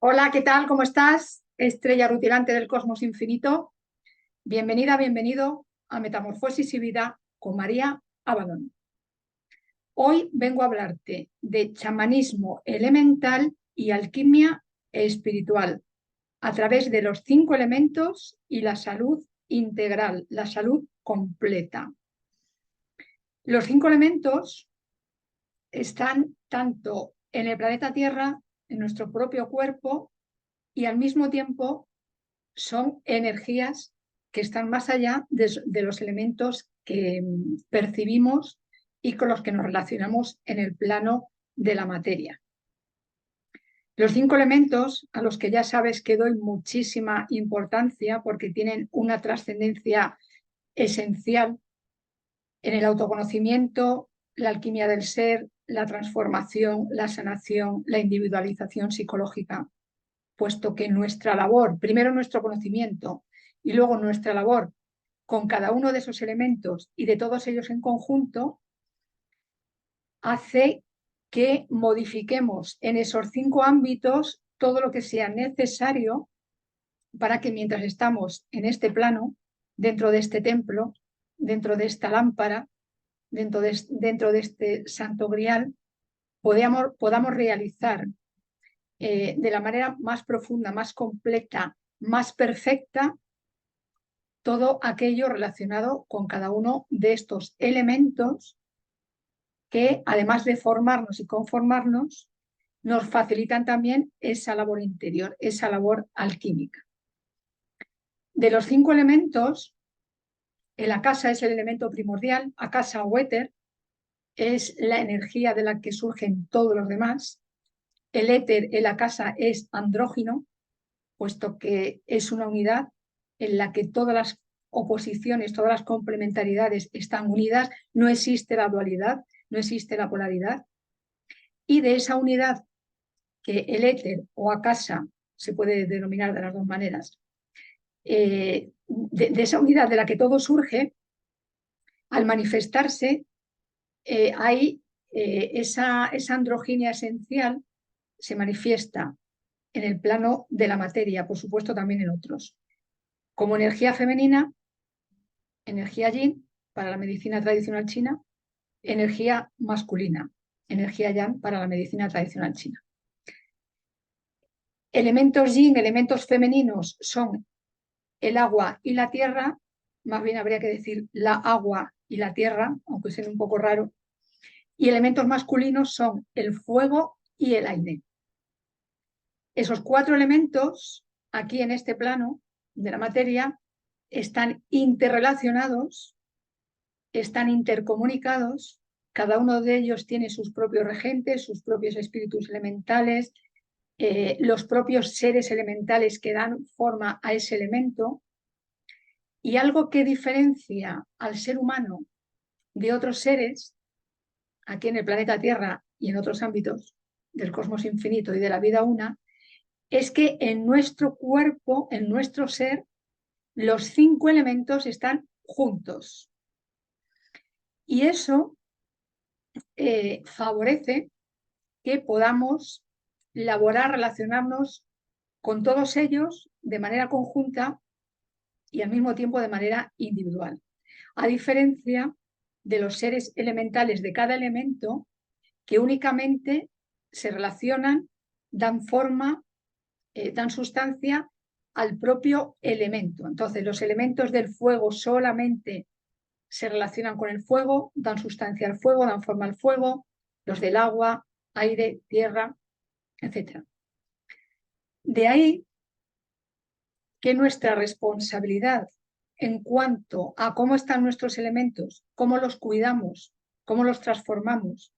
Hola, ¿qué tal? ¿Cómo estás? Estrella rutilante del cosmos infinito. Bienvenida, bienvenido a Metamorfosis y Vida con María Avalon. Hoy vengo a hablarte de chamanismo elemental y alquimia espiritual a través de los 5 elementos y la salud integral, la salud completa. Los 5 elementos están tanto en el planeta Tierra, en nuestro propio cuerpo, y al mismo tiempo son energías que están más allá de los elementos que percibimos y con los que nos relacionamos en el plano de la materia. Los 5 elementos, a los que ya sabes que doy muchísima importancia porque tienen una trascendencia esencial en el autoconocimiento, la alquimia del ser, la transformación, la sanación, la individualización psicológica, puesto que nuestra labor, primero nuestro conocimiento y luego nuestra labor con cada uno de esos elementos y de todos ellos en conjunto, hace que modifiquemos en esos 5 ámbitos todo lo que sea necesario para que mientras estamos en este plano, dentro de este templo, dentro de esta lámpara, dentro de este santo grial, podamos realizar de la manera más profunda, más completa, más perfecta, todo aquello relacionado con cada uno de estos elementos que, además de formarnos y conformarnos, nos facilitan también esa labor interior, esa labor alquímica. De los 5 elementos, el akasha es el elemento primordial, akasha o éter es la energía de la que surgen todos los demás. El éter, el akasha, es andrógino, puesto que es una unidad en la que todas las oposiciones, todas las complementariedades están unidas, no existe la dualidad, no existe la polaridad. Y de esa unidad que el éter o akasha se puede denominar de las dos maneras, de esa unidad de la que todo surge, al manifestarse, hay esa androginia esencial se manifiesta en el plano de la materia, por supuesto también en otros, como energía femenina, energía yin para la medicina tradicional china, energía masculina, energía yang para la medicina tradicional china. Elementos yin, elementos femeninos son el agua y la tierra, más bien habría que decir la agua y la tierra, aunque sea un poco raro, y elementos masculinos son el fuego y el aire. Esos 4 elementos, aquí en este plano de la materia, están interrelacionados, están intercomunicados, cada uno de ellos tiene sus propios regentes, sus propios espíritus elementales, los propios seres elementales que dan forma a ese elemento, y algo que diferencia al ser humano de otros seres, aquí en el planeta Tierra y en otros ámbitos del cosmos infinito y de la vida una, es que en nuestro cuerpo, en nuestro ser, los 5 elementos están juntos. Y eso favorece que podamos laborar, relacionarnos con todos ellos de manera conjunta y al mismo tiempo de manera individual. A diferencia de los seres elementales de cada elemento que únicamente se relacionan, dan forma, dan sustancia al propio elemento. Entonces, los elementos del fuego solamente se relacionan con el fuego, dan sustancia al fuego, dan forma al fuego, los del agua, aire, tierra, etc. De ahí que nuestra responsabilidad en cuanto a cómo están nuestros elementos, cómo los cuidamos, cómo los transformamos,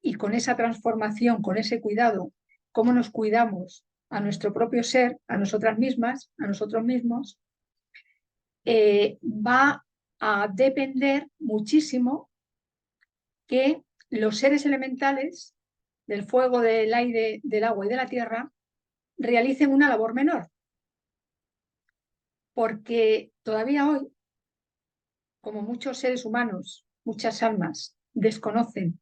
y con esa transformación, con ese cuidado, cómo nos cuidamos a nuestro propio ser, a nosotras mismas, a nosotros mismos, va a depender muchísimo que los seres elementales del fuego, del aire, del agua y de la tierra realicen una labor menor. Porque todavía hoy, como muchos seres humanos, muchas almas desconocen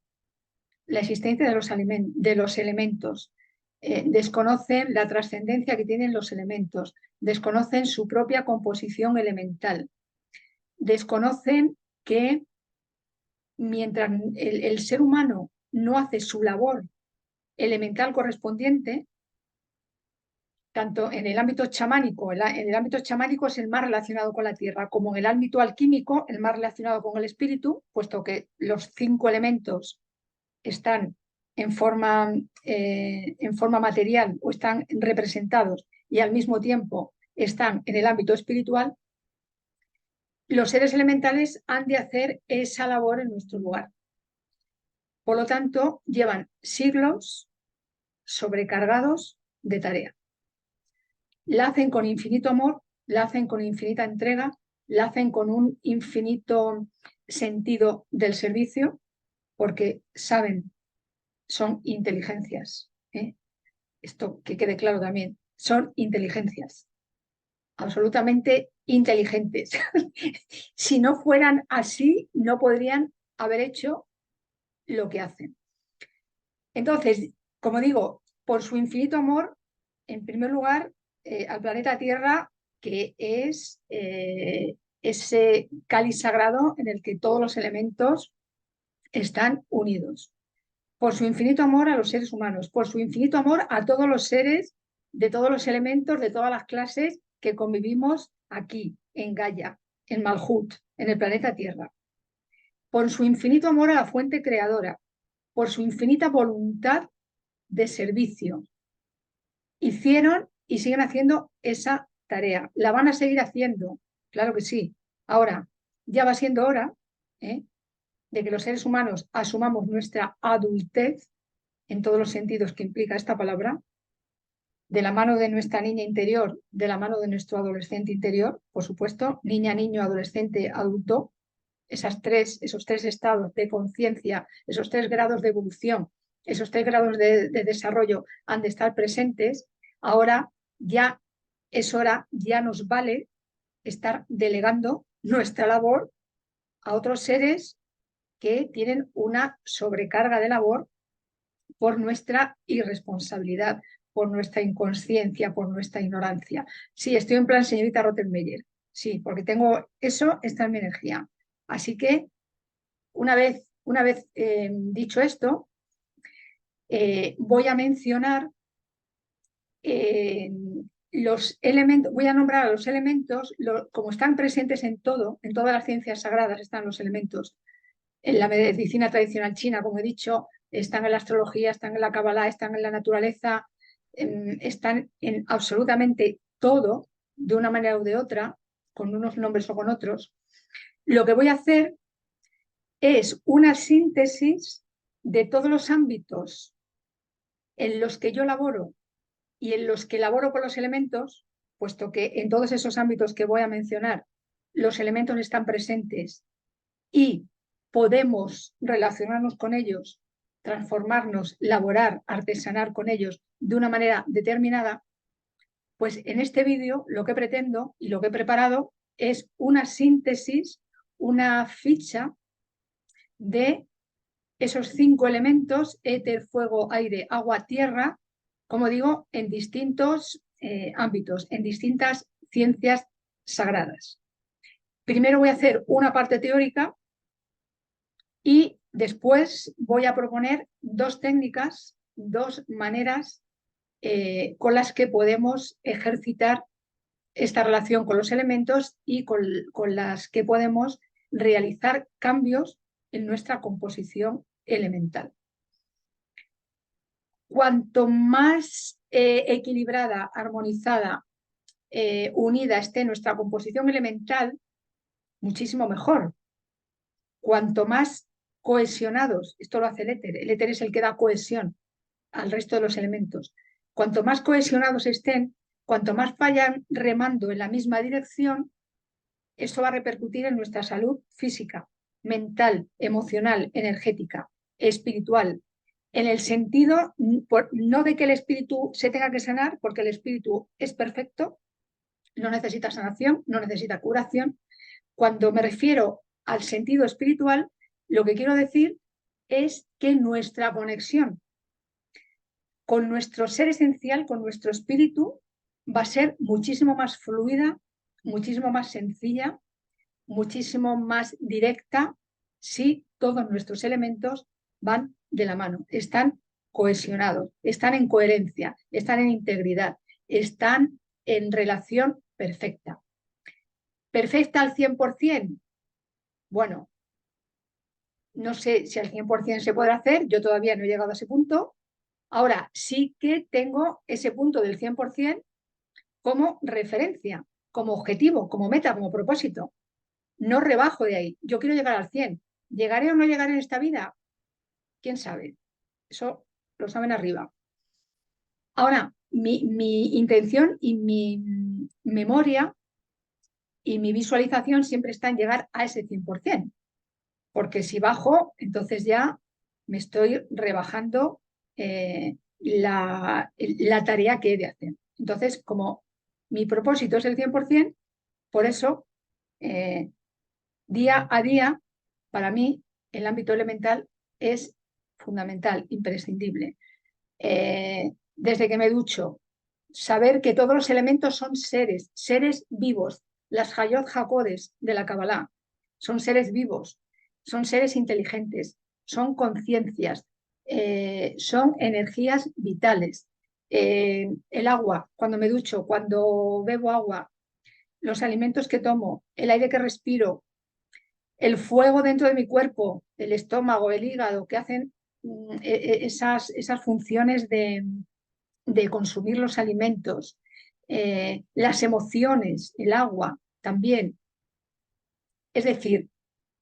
la existencia de los elementos, desconocen la trascendencia que tienen los elementos, desconocen su propia composición elemental, desconocen que mientras el ser humano no hace su labor elemental correspondiente, tanto en el ámbito chamánico, en el ámbito chamánico es el más relacionado con la tierra, como en el ámbito alquímico, el más relacionado con el espíritu, puesto que los 5 elementos están en forma material o están representados y al mismo tiempo están en el ámbito espiritual, los seres elementales han de hacer esa labor en nuestro lugar. Por lo tanto, llevan siglos sobrecargados de tarea. La hacen con infinito amor, la hacen con infinita entrega, la hacen con un infinito sentido del servicio, porque saben, son inteligencias. Esto que quede claro también, son inteligencias, absolutamente inteligentes. Si no fueran así, no podrían haber hecho lo que hacen. Entonces, como digo, por su infinito amor, en primer lugar, al planeta Tierra, que es ese cáliz sagrado en el que todos los elementos están unidos. Por su infinito amor a los seres humanos, por su infinito amor a todos los seres de todos los elementos, de todas las clases que convivimos aquí, en Gaia, en Malhut, en el planeta Tierra. Por su infinito amor a la fuente creadora, por su infinita voluntad de servicio. Hicieron y siguen haciendo esa tarea. La van a seguir haciendo, claro que sí. Ahora, ya va siendo hora de que los seres humanos asumamos nuestra adultez en todos los sentidos que implica esta palabra, de la mano de nuestra niña interior, de la mano de nuestro adolescente interior, por supuesto, niña, niño, adolescente, adulto, esos 3 estados de conciencia, esos 3 grados de evolución, esos 3 grados de desarrollo han de estar presentes. Ahora ya es hora, ya nos vale estar delegando nuestra labor a otros seres que tienen una sobrecarga de labor por nuestra irresponsabilidad, por nuestra inconsciencia, por nuestra ignorancia. Sí, estoy en plan señorita Rottenmeier, sí, porque tengo eso, está en mi energía. Así que una vez dicho esto, voy a mencionar los elementos, voy a nombrar a los elementos, como están presentes en todo, en todas las ciencias sagradas están los elementos. En la medicina tradicional china, como he dicho, están en la astrología, están en la Kabbalah, están en la naturaleza, están en absolutamente todo, de una manera u de otra, con unos nombres o con otros. Lo que voy a hacer es una síntesis de todos los ámbitos en los que yo laboro y en los que laboro con los elementos, puesto que en todos esos ámbitos que voy a mencionar, los elementos están presentes y podemos relacionarnos con ellos, transformarnos, laborar, artesanar con ellos de una manera determinada, pues en este vídeo lo que pretendo y lo que he preparado es una síntesis, una ficha de esos 5 elementos, éter, fuego, aire, agua, tierra, como digo, en distintos ámbitos, en distintas ciencias sagradas. Primero voy a hacer una parte teórica y después voy a proponer 2 técnicas, 2 maneras con las que podemos ejercitar esta relación con los elementos y con las que podemos realizar cambios en nuestra composición elemental. Cuanto más equilibrada, armonizada, unida esté nuestra composición elemental, muchísimo mejor. Cuanto más cohesionados, esto lo hace el éter es el que da cohesión al resto de los elementos. Cuanto más cohesionados estén, cuanto más vayan remando en la misma dirección, esto va a repercutir en nuestra salud física, mental, emocional, energética, espiritual, en el sentido no de que el espíritu se tenga que sanar, porque el espíritu es perfecto, no necesita sanación, no necesita curación. Cuando me refiero al sentido espiritual, lo que quiero decir es que nuestra conexión con nuestro ser esencial, con nuestro espíritu, va a ser muchísimo más fluida, muchísimo más sencilla, muchísimo más directa si todos nuestros elementos van de la mano, están cohesionados, están en coherencia, están en integridad, están en relación perfecta. ¿Perfecta al 100%? Bueno, no sé si al 100% se podrá hacer, yo todavía no he llegado a ese punto. Ahora, sí que tengo ese punto del 100% como referencia, como objetivo, como meta, como propósito. No rebajo de ahí. Yo quiero llegar al 100. ¿Llegaré o no llegaré en esta vida? ¿Quién sabe? Eso lo saben arriba. Ahora, mi intención y mi memoria y mi visualización siempre está en llegar a ese 100%. Porque si bajo, entonces ya me estoy rebajando la tarea que he de hacer. Entonces, como mi propósito es el 100%, por eso día a día, para mí, el ámbito elemental es fundamental, imprescindible. Desde que me ducho, saber que todos los elementos son seres, seres vivos. Las Hayot Hakodes de la Kabbalah son seres vivos, son seres inteligentes, son conciencias, son energías vitales. El agua, cuando me ducho, cuando bebo agua, los alimentos que tomo, el aire que respiro, el fuego dentro de mi cuerpo, el estómago, el hígado, que hacen esas funciones de consumir los alimentos, las emociones, el agua también. Es decir,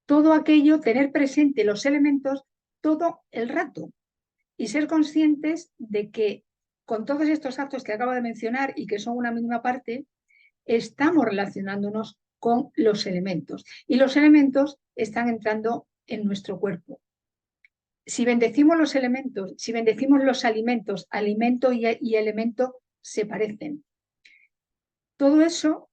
todo aquello, tener presente los elementos todo el rato y ser conscientes de que con todos estos actos que acabo de mencionar y que son una mínima parte, estamos relacionándonos con los elementos y los elementos están entrando en nuestro cuerpo. Si bendecimos los elementos, si bendecimos los alimentos, alimento y elemento se parecen. Todo eso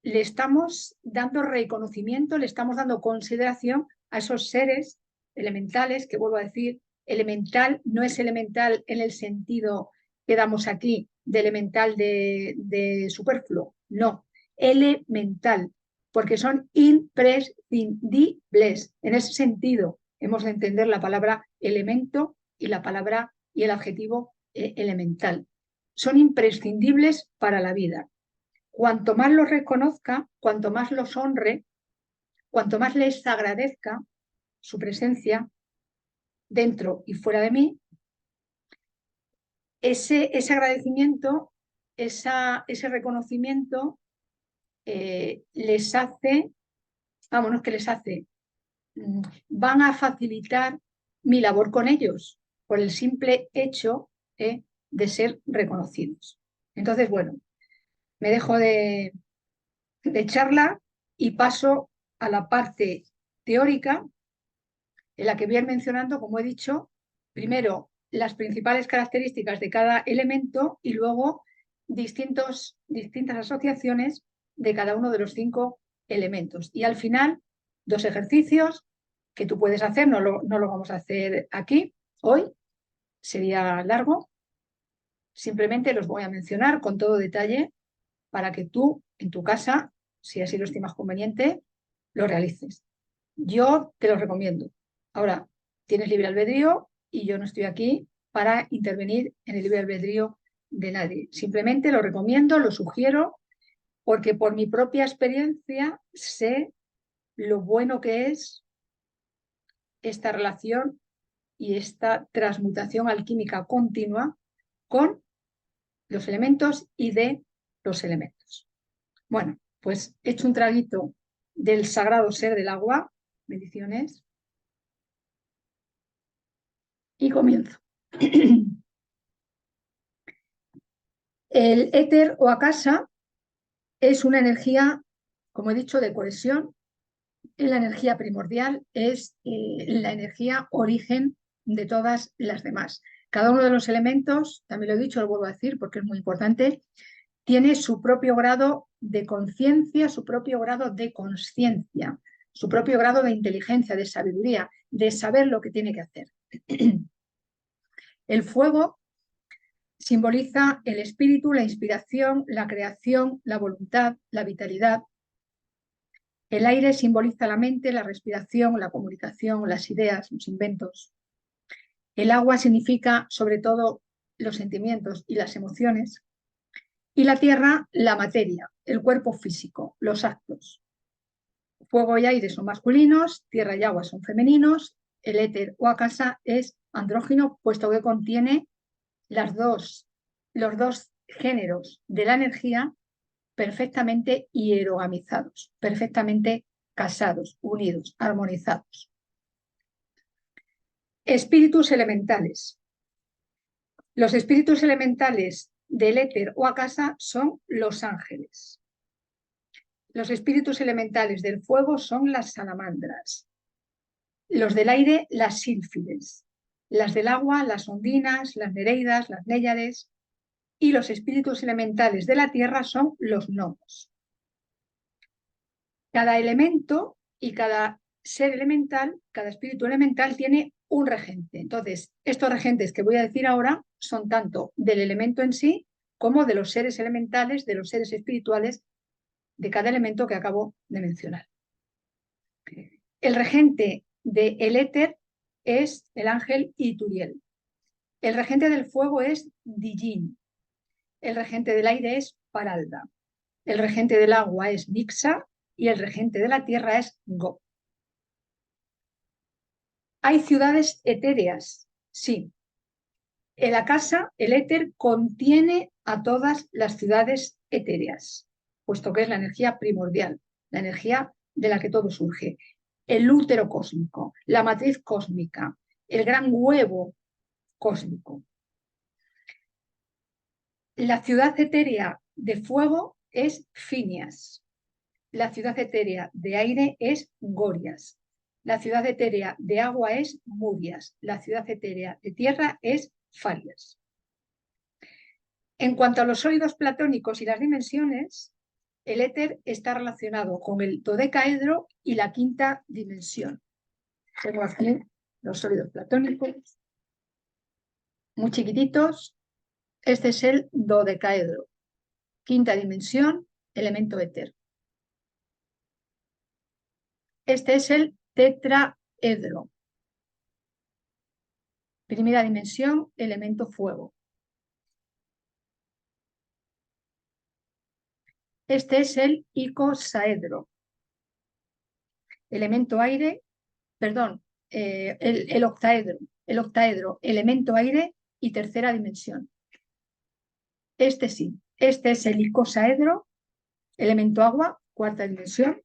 le estamos dando reconocimiento, le estamos dando consideración a esos seres elementales, que vuelvo a decir, elemental no es elemental en el sentido que damos aquí de elemental de superfluo, no, elemental, porque son imprescindibles. En ese sentido, hemos de entender la palabra elemento y la palabra y el adjetivo elemental. Son imprescindibles para la vida. Cuanto más los reconozca, cuanto más los honre, cuanto más les agradezca su presencia dentro y fuera de mí, ese agradecimiento, ese reconocimiento les hace, vámonos que les hace, van a facilitar mi labor con ellos por el simple hecho de ser reconocidos. Entonces, bueno, me dejo de charla y paso a la parte teórica en la que voy a ir mencionando, como he dicho, primero las principales características de cada elemento y luego distintas asociaciones de cada uno de los 5 elementos. Y al final, 2 ejercicios que tú puedes hacer, no lo vamos a hacer aquí hoy, sería largo, simplemente los voy a mencionar con todo detalle para que tú en tu casa, si así lo estimas conveniente, lo realices. Yo te lo recomiendo. Ahora, tienes libre albedrío y yo no estoy aquí para intervenir en el libre albedrío de nadie. Simplemente lo recomiendo, lo sugiero, porque por mi propia experiencia sé lo bueno que es esta relación y esta transmutación alquímica continua con los elementos y de los elementos. Bueno, pues he hecho un traguito del sagrado ser del agua, bendiciones, y comienzo. El éter o akasha es una energía, como he dicho, de cohesión. Es la energía primordial, es la energía origen de todas las demás. Cada uno de los elementos, también lo he dicho, lo vuelvo a decir porque es muy importante, tiene su propio grado de conciencia, su propio grado de consciencia, su propio grado de inteligencia, de sabiduría, de saber lo que tiene que hacer. El fuego simboliza el espíritu, la inspiración, la creación, la voluntad, la vitalidad. El aire simboliza la mente, la respiración, la comunicación, las ideas, los inventos. El agua significa sobre todo los sentimientos y las emociones. Y la tierra, la materia, el cuerpo físico, los actos. Fuego y aire son masculinos, tierra y agua son femeninos. El éter o akasa es andrógino, puesto que contiene los dos géneros de la energía perfectamente hierogamizados, perfectamente casados, unidos, armonizados. Espíritus elementales. Los espíritus elementales del éter o akasa son los ángeles. Los espíritus elementales del fuego son las salamandras. Los del aire, las sílfides. Las del agua, las ondinas, las nereidas, las néyades. Y los espíritus elementales de la tierra son los gnomos. Cada elemento y cada ser elemental, cada espíritu elemental tiene un regente. Entonces, estos regentes que voy a decir ahora son tanto del elemento en sí como de los seres elementales, de los seres espirituales de cada elemento que acabo de mencionar. El regente del éter es el ángel Ituriel. El regente del fuego es Dijin. El regente del aire es Paralda. El regente del agua es Nixa y el regente de la tierra es Go. ¿Hay ciudades etéreas? Sí. En la casa, el éter contiene a todas las ciudades etéreas, puesto que es la energía primordial, la energía de la que todo surge. El útero cósmico, la matriz cósmica, el gran huevo cósmico. La ciudad etérea de fuego es Finias. La ciudad etérea de aire es Gorias. La ciudad etérea de agua es Murias. La ciudad etérea de tierra es Farias. En cuanto a los sólidos platónicos y las dimensiones, el éter está relacionado con el dodecaedro y la quinta dimensión. Tengo aquí los sólidos platónicos, muy chiquititos. Este es el dodecaedro, quinta dimensión, elemento éter. Este es el tetraedro, primera dimensión, elemento fuego. Este es el icosaedro, elemento aire, perdón, el octaedro, elemento aire y tercera dimensión. Este sí, este es el icosaedro, elemento agua, cuarta dimensión.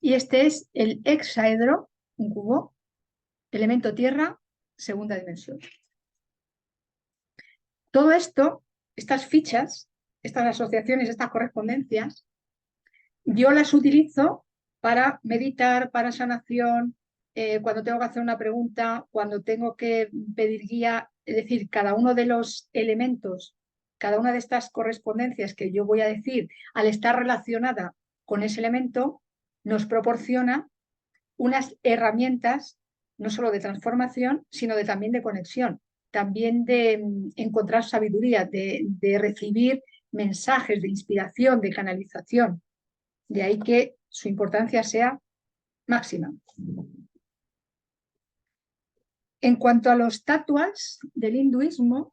Y este es el hexaedro, un cubo, elemento tierra, segunda dimensión. Todo esto, estas fichas, estas asociaciones, estas correspondencias, yo las utilizo para meditar, para sanación, cuando tengo que hacer una pregunta, cuando tengo que pedir guía, es decir, cada uno de los elementos, cada una de estas correspondencias que yo voy a decir, al estar relacionada con ese elemento, nos proporciona unas herramientas no solo de transformación, sino también de conexión, también de encontrar sabiduría, de recibir mensajes de inspiración, de canalización. De ahí que su importancia sea máxima. En cuanto a los tatuas del hinduismo,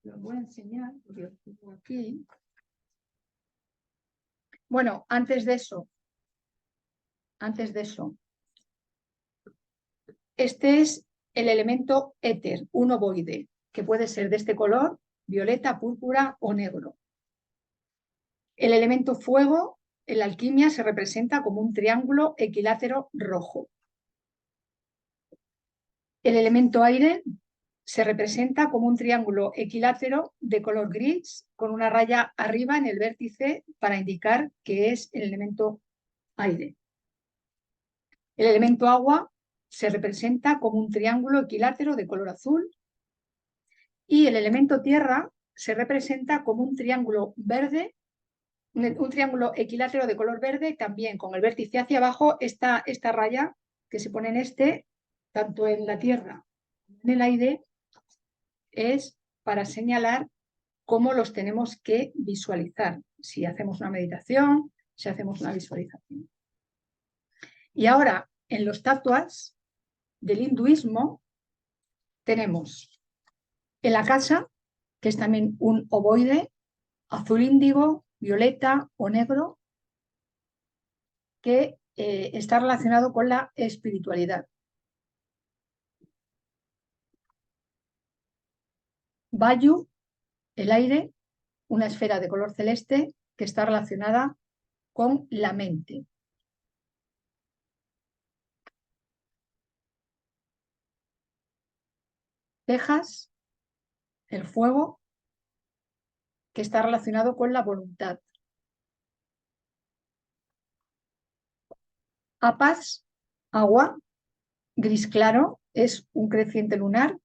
los voy a enseñar, porque los tengo aquí. Bueno, antes de eso, este es el elemento éter, un ovoide, que puede ser de este color, violeta, púrpura o negro. El elemento fuego, en la alquimia, se representa como un triángulo equilátero rojo. El elemento aire se representa como un triángulo equilátero de color gris con una raya arriba en el vértice para indicar que es el elemento aire. El elemento agua se representa como un triángulo equilátero de color azul y el elemento tierra se representa como un triángulo verde, un triángulo equilátero de color verde, también con el vértice hacia abajo, esta raya que se pone en tanto en la tierra como en el aire, es para señalar cómo los tenemos que visualizar, si hacemos una meditación, si hacemos una visualización. Y ahora, en los tattvas del hinduismo, tenemos en la casa, que es también un ovoide, azul índigo, violeta o negro, que está relacionado con la espiritualidad. Vayu, el aire, una esfera de color celeste que está relacionada con la mente. Tejas, el fuego, que está relacionado con la voluntad. Apas, agua, gris claro, es un creciente lunar.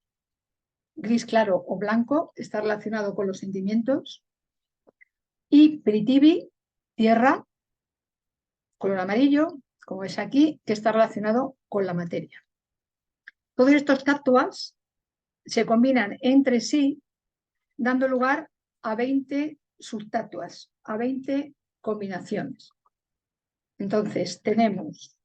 Gris claro o blanco está relacionado con los sentimientos. Y Prithvi, tierra, color amarillo, como es aquí, que está relacionado con la materia. Todos estos tattvas se combinan entre sí, dando lugar a 20 subtattvas, a 20 combinaciones. Entonces, tenemos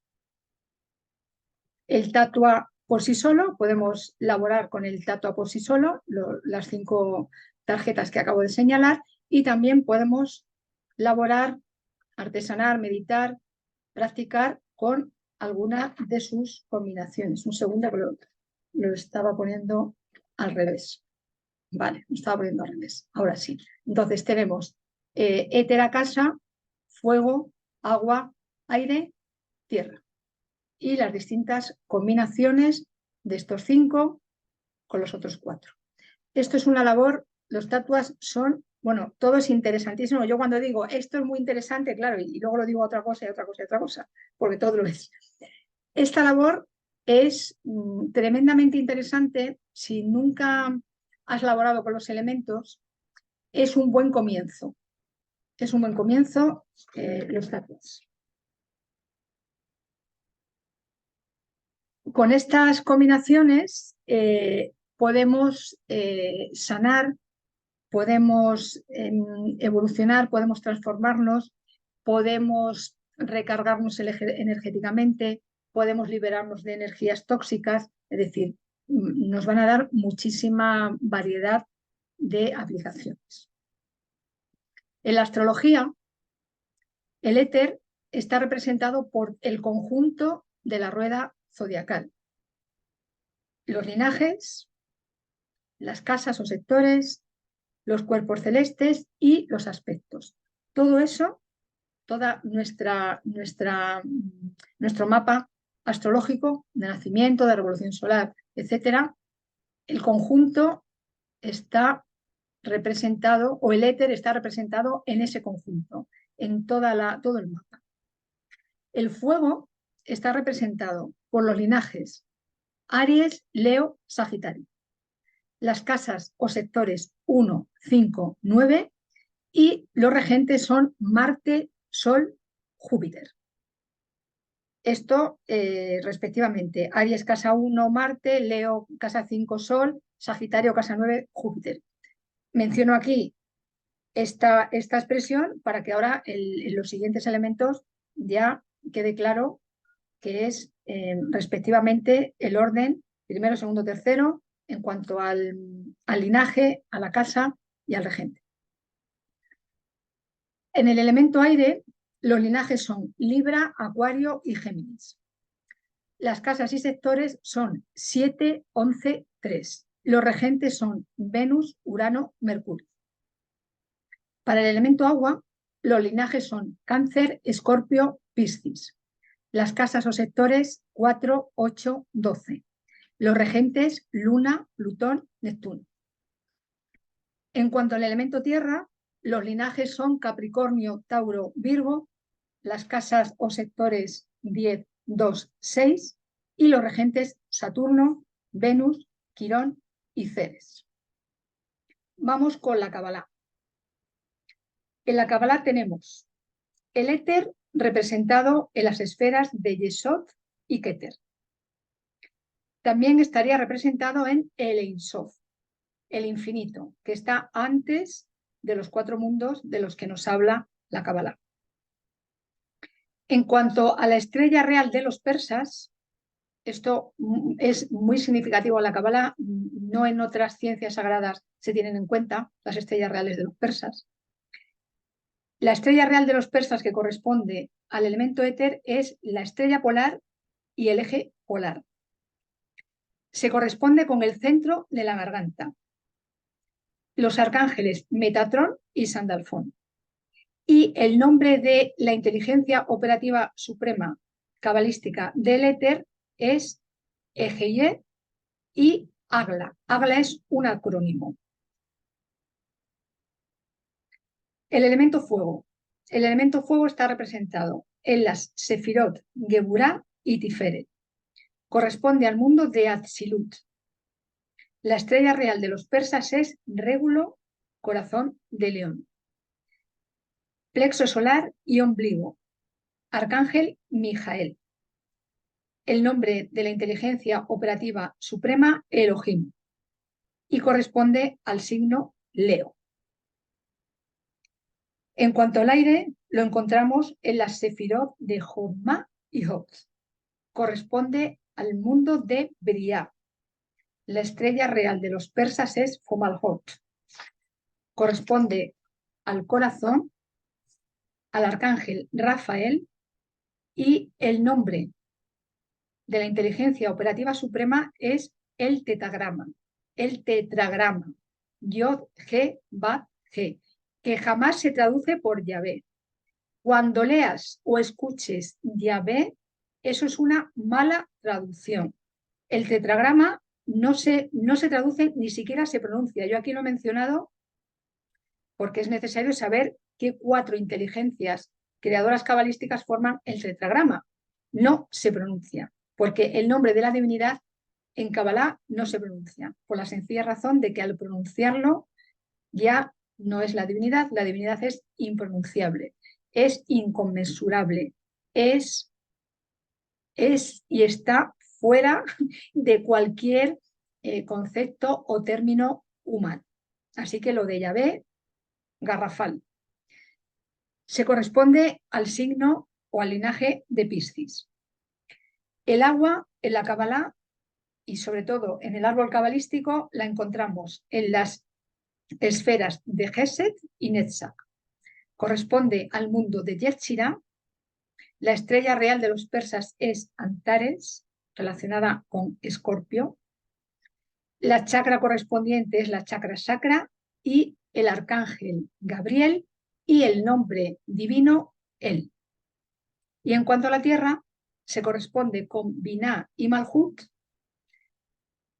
el tattva por sí solo, podemos laborar con el tattva por sí solo, las 5 tarjetas que acabo de señalar, y también podemos laborar, artesanar, meditar, practicar con alguna de sus combinaciones. Un segundo que lo estaba poniendo al revés. Vale, lo estaba poniendo al revés. Ahora sí. Entonces tenemos éter a casa, fuego, agua, aire, tierra. Y las distintas combinaciones de estos 5 con los otros 4. Esto es una labor, los tattvas son, bueno, todo es interesantísimo. Yo cuando digo esto es muy interesante, claro, y luego lo digo otra cosa y otra cosa y otra cosa, porque todo lo es. Esta labor es tremendamente interesante si nunca has laborado con los elementos, es un buen comienzo. Es un buen comienzo los tattvas. Con estas combinaciones podemos sanar, podemos evolucionar, podemos transformarnos, podemos recargarnos energéticamente, podemos liberarnos de energías tóxicas, es decir, nos van a dar muchísima variedad de aplicaciones. En la astrología, el éter está representado por el conjunto de la rueda zodiacal. Los linajes, las casas o sectores, los cuerpos celestes y los aspectos. Todo eso, toda nuestro mapa astrológico de nacimiento, de revolución solar, etcétera, el conjunto está representado, o el éter está representado en ese conjunto, en todo el mapa. El fuego está representado por los linajes Aries, Leo, Sagitario. Las casas o sectores 1, 5, 9 y los regentes son Marte, Sol, Júpiter. Esto respectivamente, Aries casa 1, Marte, Leo casa 5, Sol, Sagitario casa 9, Júpiter. Menciono aquí esta expresión para que ahora en los siguientes elementos ya quede claro que es respectivamente el orden primero, segundo, tercero en cuanto al linaje, a la casa y al regente. En el elemento aire, los linajes son Libra, Acuario y Géminis. Las casas y sectores son 7, 11, 3. Los regentes son Venus, Urano, Mercurio. Para el elemento agua, los linajes son Cáncer, Escorpio, Piscis. Las casas o sectores 4, 8, 12. Los regentes Luna, Plutón, Neptuno. En cuanto al elemento tierra, los linajes son Capricornio, Tauro, Virgo, las casas o sectores 10, 2, 6 y los regentes Saturno, Venus, Quirón y Ceres. Vamos con la Kabbalah. En la Kabbalah tenemos el éter representado en las esferas de Yesod y Keter. También estaría representado en el Ein Sof. el infinito, que está antes de los 4 mundos de los que nos habla la Kabbalah. En cuanto a la estrella real de los persas, esto es muy significativo en la Kabbalah, no en otras ciencias sagradas se tienen en cuenta las estrellas reales de los persas. La estrella real de los persas que corresponde al elemento éter es la estrella polar y el eje polar. Se corresponde con el centro de la garganta. Los arcángeles Metatrón y Sandalfón. Y el nombre de la inteligencia operativa suprema cabalística del éter es Ejeye y Agla. Agla es un acrónimo. El elemento fuego. El elemento fuego está representado en las Sefirot, Geburah y Tiferet. Corresponde al mundo de Atzilut. La estrella real de los persas es Régulo, corazón de león. Plexo solar y ombligo. Arcángel Mijael. El nombre de la inteligencia operativa suprema, Elohim. Y corresponde al signo Leo. En cuanto al aire, lo encontramos en las Sefirot de Jodma y Hotz. Corresponde al mundo de Briah. La estrella real de los persas es Fomalhot. Corresponde al corazón, al arcángel Rafael, y el nombre de la inteligencia operativa suprema es el tetragrama. El tetragrama. Yod, Ge, Bat, Ge, que jamás se traduce por Yahvé. Cuando leas o escuches Yahvé, eso es una mala traducción. El tetragrama no se traduce, ni siquiera se pronuncia. Yo aquí lo he mencionado porque es necesario saber qué 4 inteligencias creadoras cabalísticas forman el tetragrama. No se pronuncia, porque el nombre de la divinidad en Kabbalah no se pronuncia, por la sencilla razón de que al pronunciarlo ya no es la divinidad es impronunciable, es inconmensurable, es y está fuera de cualquier concepto o término humano. Así que lo de Yahvé, garrafal. Se corresponde al signo o al linaje de Piscis. El agua en la Kabbalah y sobre todo en el árbol cabalístico la encontramos en las esferas de Geset y Netzach. Corresponde al mundo de Yetzirah. La estrella real de los persas es Antares, relacionada con Escorpio. La chakra correspondiente es la chakra sacra y el arcángel Gabriel y el nombre divino El. Y en cuanto a la tierra, se corresponde con Binah y Malhut,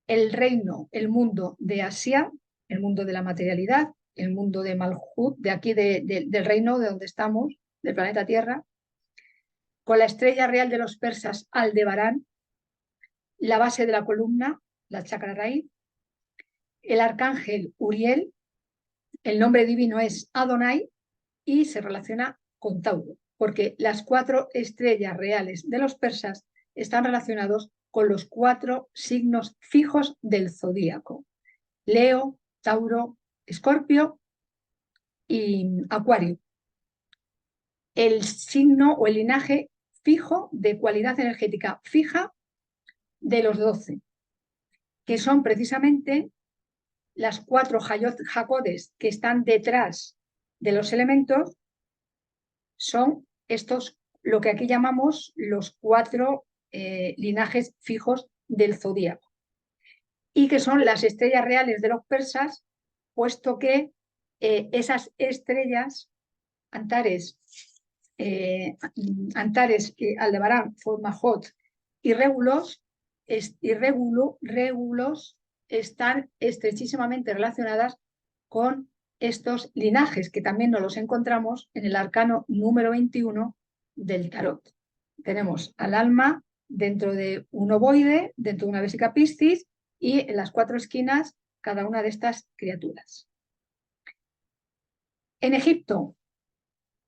el reino, el mundo de Asia, el mundo de la materialidad, el mundo de Malhut, de aquí del reino de donde estamos, del planeta Tierra, con la estrella real de los persas Aldebarán, la base de la columna, la chakra raíz, el arcángel Uriel, el nombre divino es Adonai y se relaciona con Tauro, porque las 4 estrellas reales de los persas están relacionados con los 4 signos fijos del zodíaco: Leo, Tauro, Escorpio y Acuario. El signo o el linaje fijo de cualidad energética fija de los 12, que son precisamente las 4 jacodes que están detrás de los elementos, son estos, lo que aquí llamamos los 4 linajes fijos del zodíaco, y que son las estrellas reales de los persas, puesto que esas estrellas, Antares, Aldebarán, Fomalhot y Régulos, están estrechísimamente relacionadas con estos linajes, que también nos los encontramos en el arcano número 21 del tarot. Tenemos al alma dentro de un ovoide, dentro de una vésica Piscis, y en las 4 esquinas cada una de estas criaturas. En Egipto,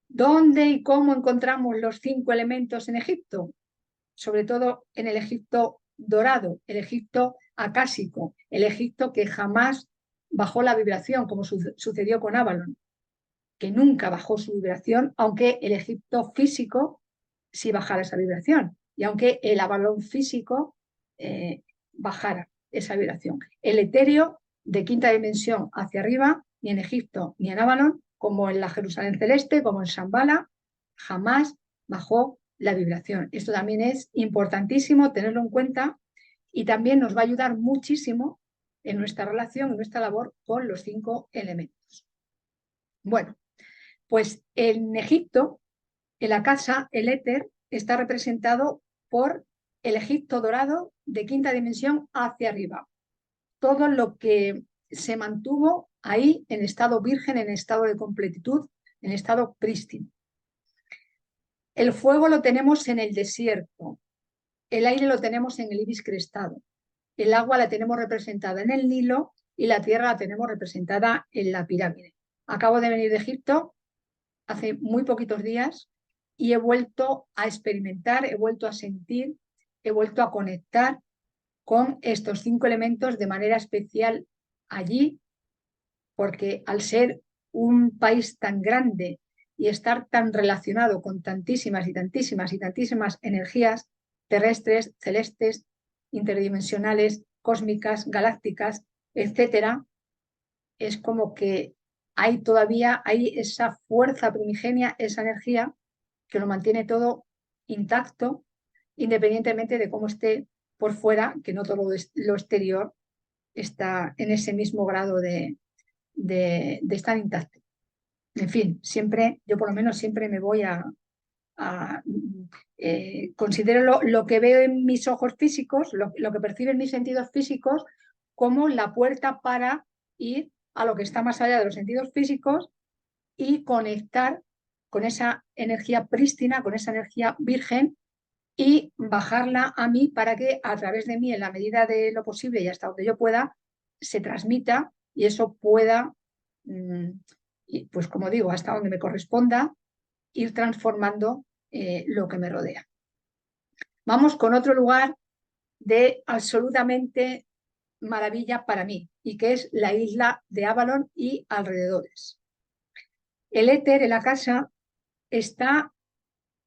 ¿dónde y cómo encontramos los 5 elementos en Egipto? Sobre todo en el Egipto dorado, el Egipto acásico, el Egipto que jamás bajó la vibración, como sucedió con Avalon, que nunca bajó su vibración, aunque el Egipto físico sí bajara esa vibración, y aunque el Avalon físico bajara esa vibración. El etéreo de quinta dimensión hacia arriba, ni en Egipto ni en Avalon, como en la Jerusalén celeste, como en Shambhala, jamás bajó la vibración. Esto también es importantísimo tenerlo en cuenta y también nos va a ayudar muchísimo en nuestra relación, en nuestra labor con los 5 elementos. Bueno, pues en Egipto, en la casa, el éter está representado por el Egipto dorado de quinta dimensión hacia arriba. Todo lo que se mantuvo ahí en estado virgen, en estado de completitud, en estado prístino. El fuego lo tenemos en el desierto, el aire lo tenemos en el ibis crestado, el agua la tenemos representada en el Nilo y la tierra la tenemos representada en la pirámide. Acabo de venir de Egipto hace muy poquitos días y he vuelto a experimentar, he vuelto a sentir, he vuelto a conectar con estos 5 elementos de manera especial allí, porque al ser un país tan grande y estar tan relacionado con tantísimas y tantísimas y tantísimas energías terrestres, celestes, interdimensionales, cósmicas, galácticas, etcétera, es como que hay esa fuerza primigenia, esa energía que lo mantiene todo intacto, independientemente de cómo esté por fuera, que no todo lo exterior está en ese mismo grado de estar intacto. En fin, siempre, yo por lo menos siempre me voy considero lo que veo en mis ojos físicos, lo que perciben mis sentidos físicos, como la puerta para ir a lo que está más allá de los sentidos físicos y conectar con esa energía prístina, con esa energía virgen y bajarla a mí para que a través de mí, en la medida de lo posible y hasta donde yo pueda, se transmita y eso pueda, pues como digo, hasta donde me corresponda, ir transformando lo que me rodea. Vamos con otro lugar de absolutamente maravilla para mí y que es la isla de Avalon y alrededores. El éter en la casa está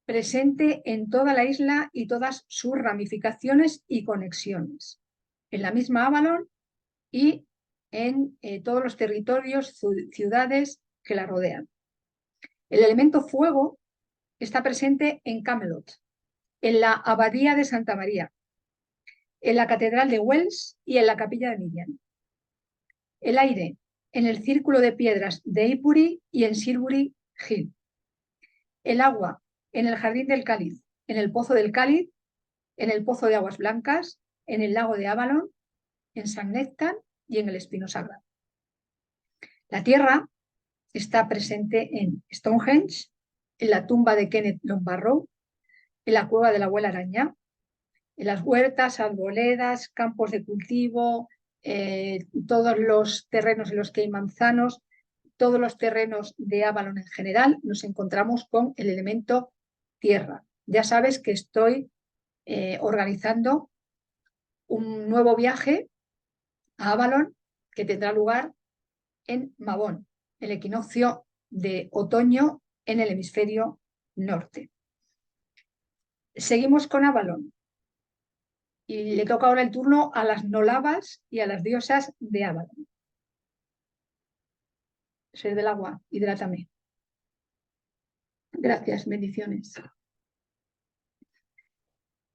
presente en toda la isla y todas sus ramificaciones y conexiones, en la misma Avalon y en todos los territorios, ciudades que la rodean. El elemento fuego está presente en Camelot, en la Abadía de Santa María, en la Catedral de Wells y en la Capilla de Miriam. El aire en el Círculo de Piedras de Ebury y en Silbury Hill. El agua en el Jardín del Cáliz, en el Pozo del Cáliz, en el Pozo de Aguas Blancas, en el Lago de Avalon, en San Néctar y en el Espino Sagrado. La tierra está presente en Stonehenge, en la tumba de Kenneth Lombarrow, en la cueva de la abuela araña, en las huertas, arboledas, campos de cultivo, todos los terrenos en los que hay manzanos, todos los terrenos de Avalon en general, nos encontramos con el elemento tierra. Ya sabes que estoy organizando un nuevo viaje a Avalon que tendrá lugar en Mabón, el equinoccio de otoño en el hemisferio norte. Seguimos con Avalon y le toca ahora el turno a las Nolavas y a las diosas de Avalon. Ser del agua, hidrátame. Gracias, bendiciones.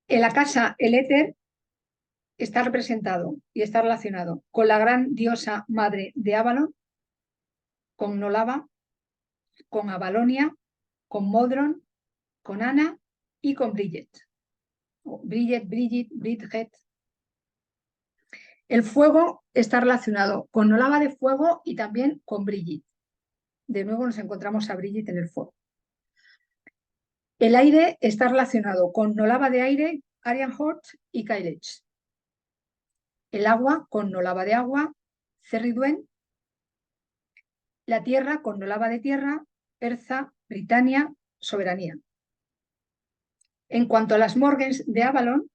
En la casa, el éter está representado y está relacionado con la gran diosa madre de Avalon, con Nolava, con Avalonia, con Modron, con Ana y con Bridget. Bridget. El fuego está relacionado con Nolava de fuego y también con Bridget. De nuevo nos encontramos a Bridget en el fuego. El aire está relacionado con Nolava de aire, Arianhort y Kailech. El agua con Nolava de agua, Cerriduen. La tierra con Nolava de tierra, Erza, Britannia, soberanía. En cuanto a las Morgens de Avalon,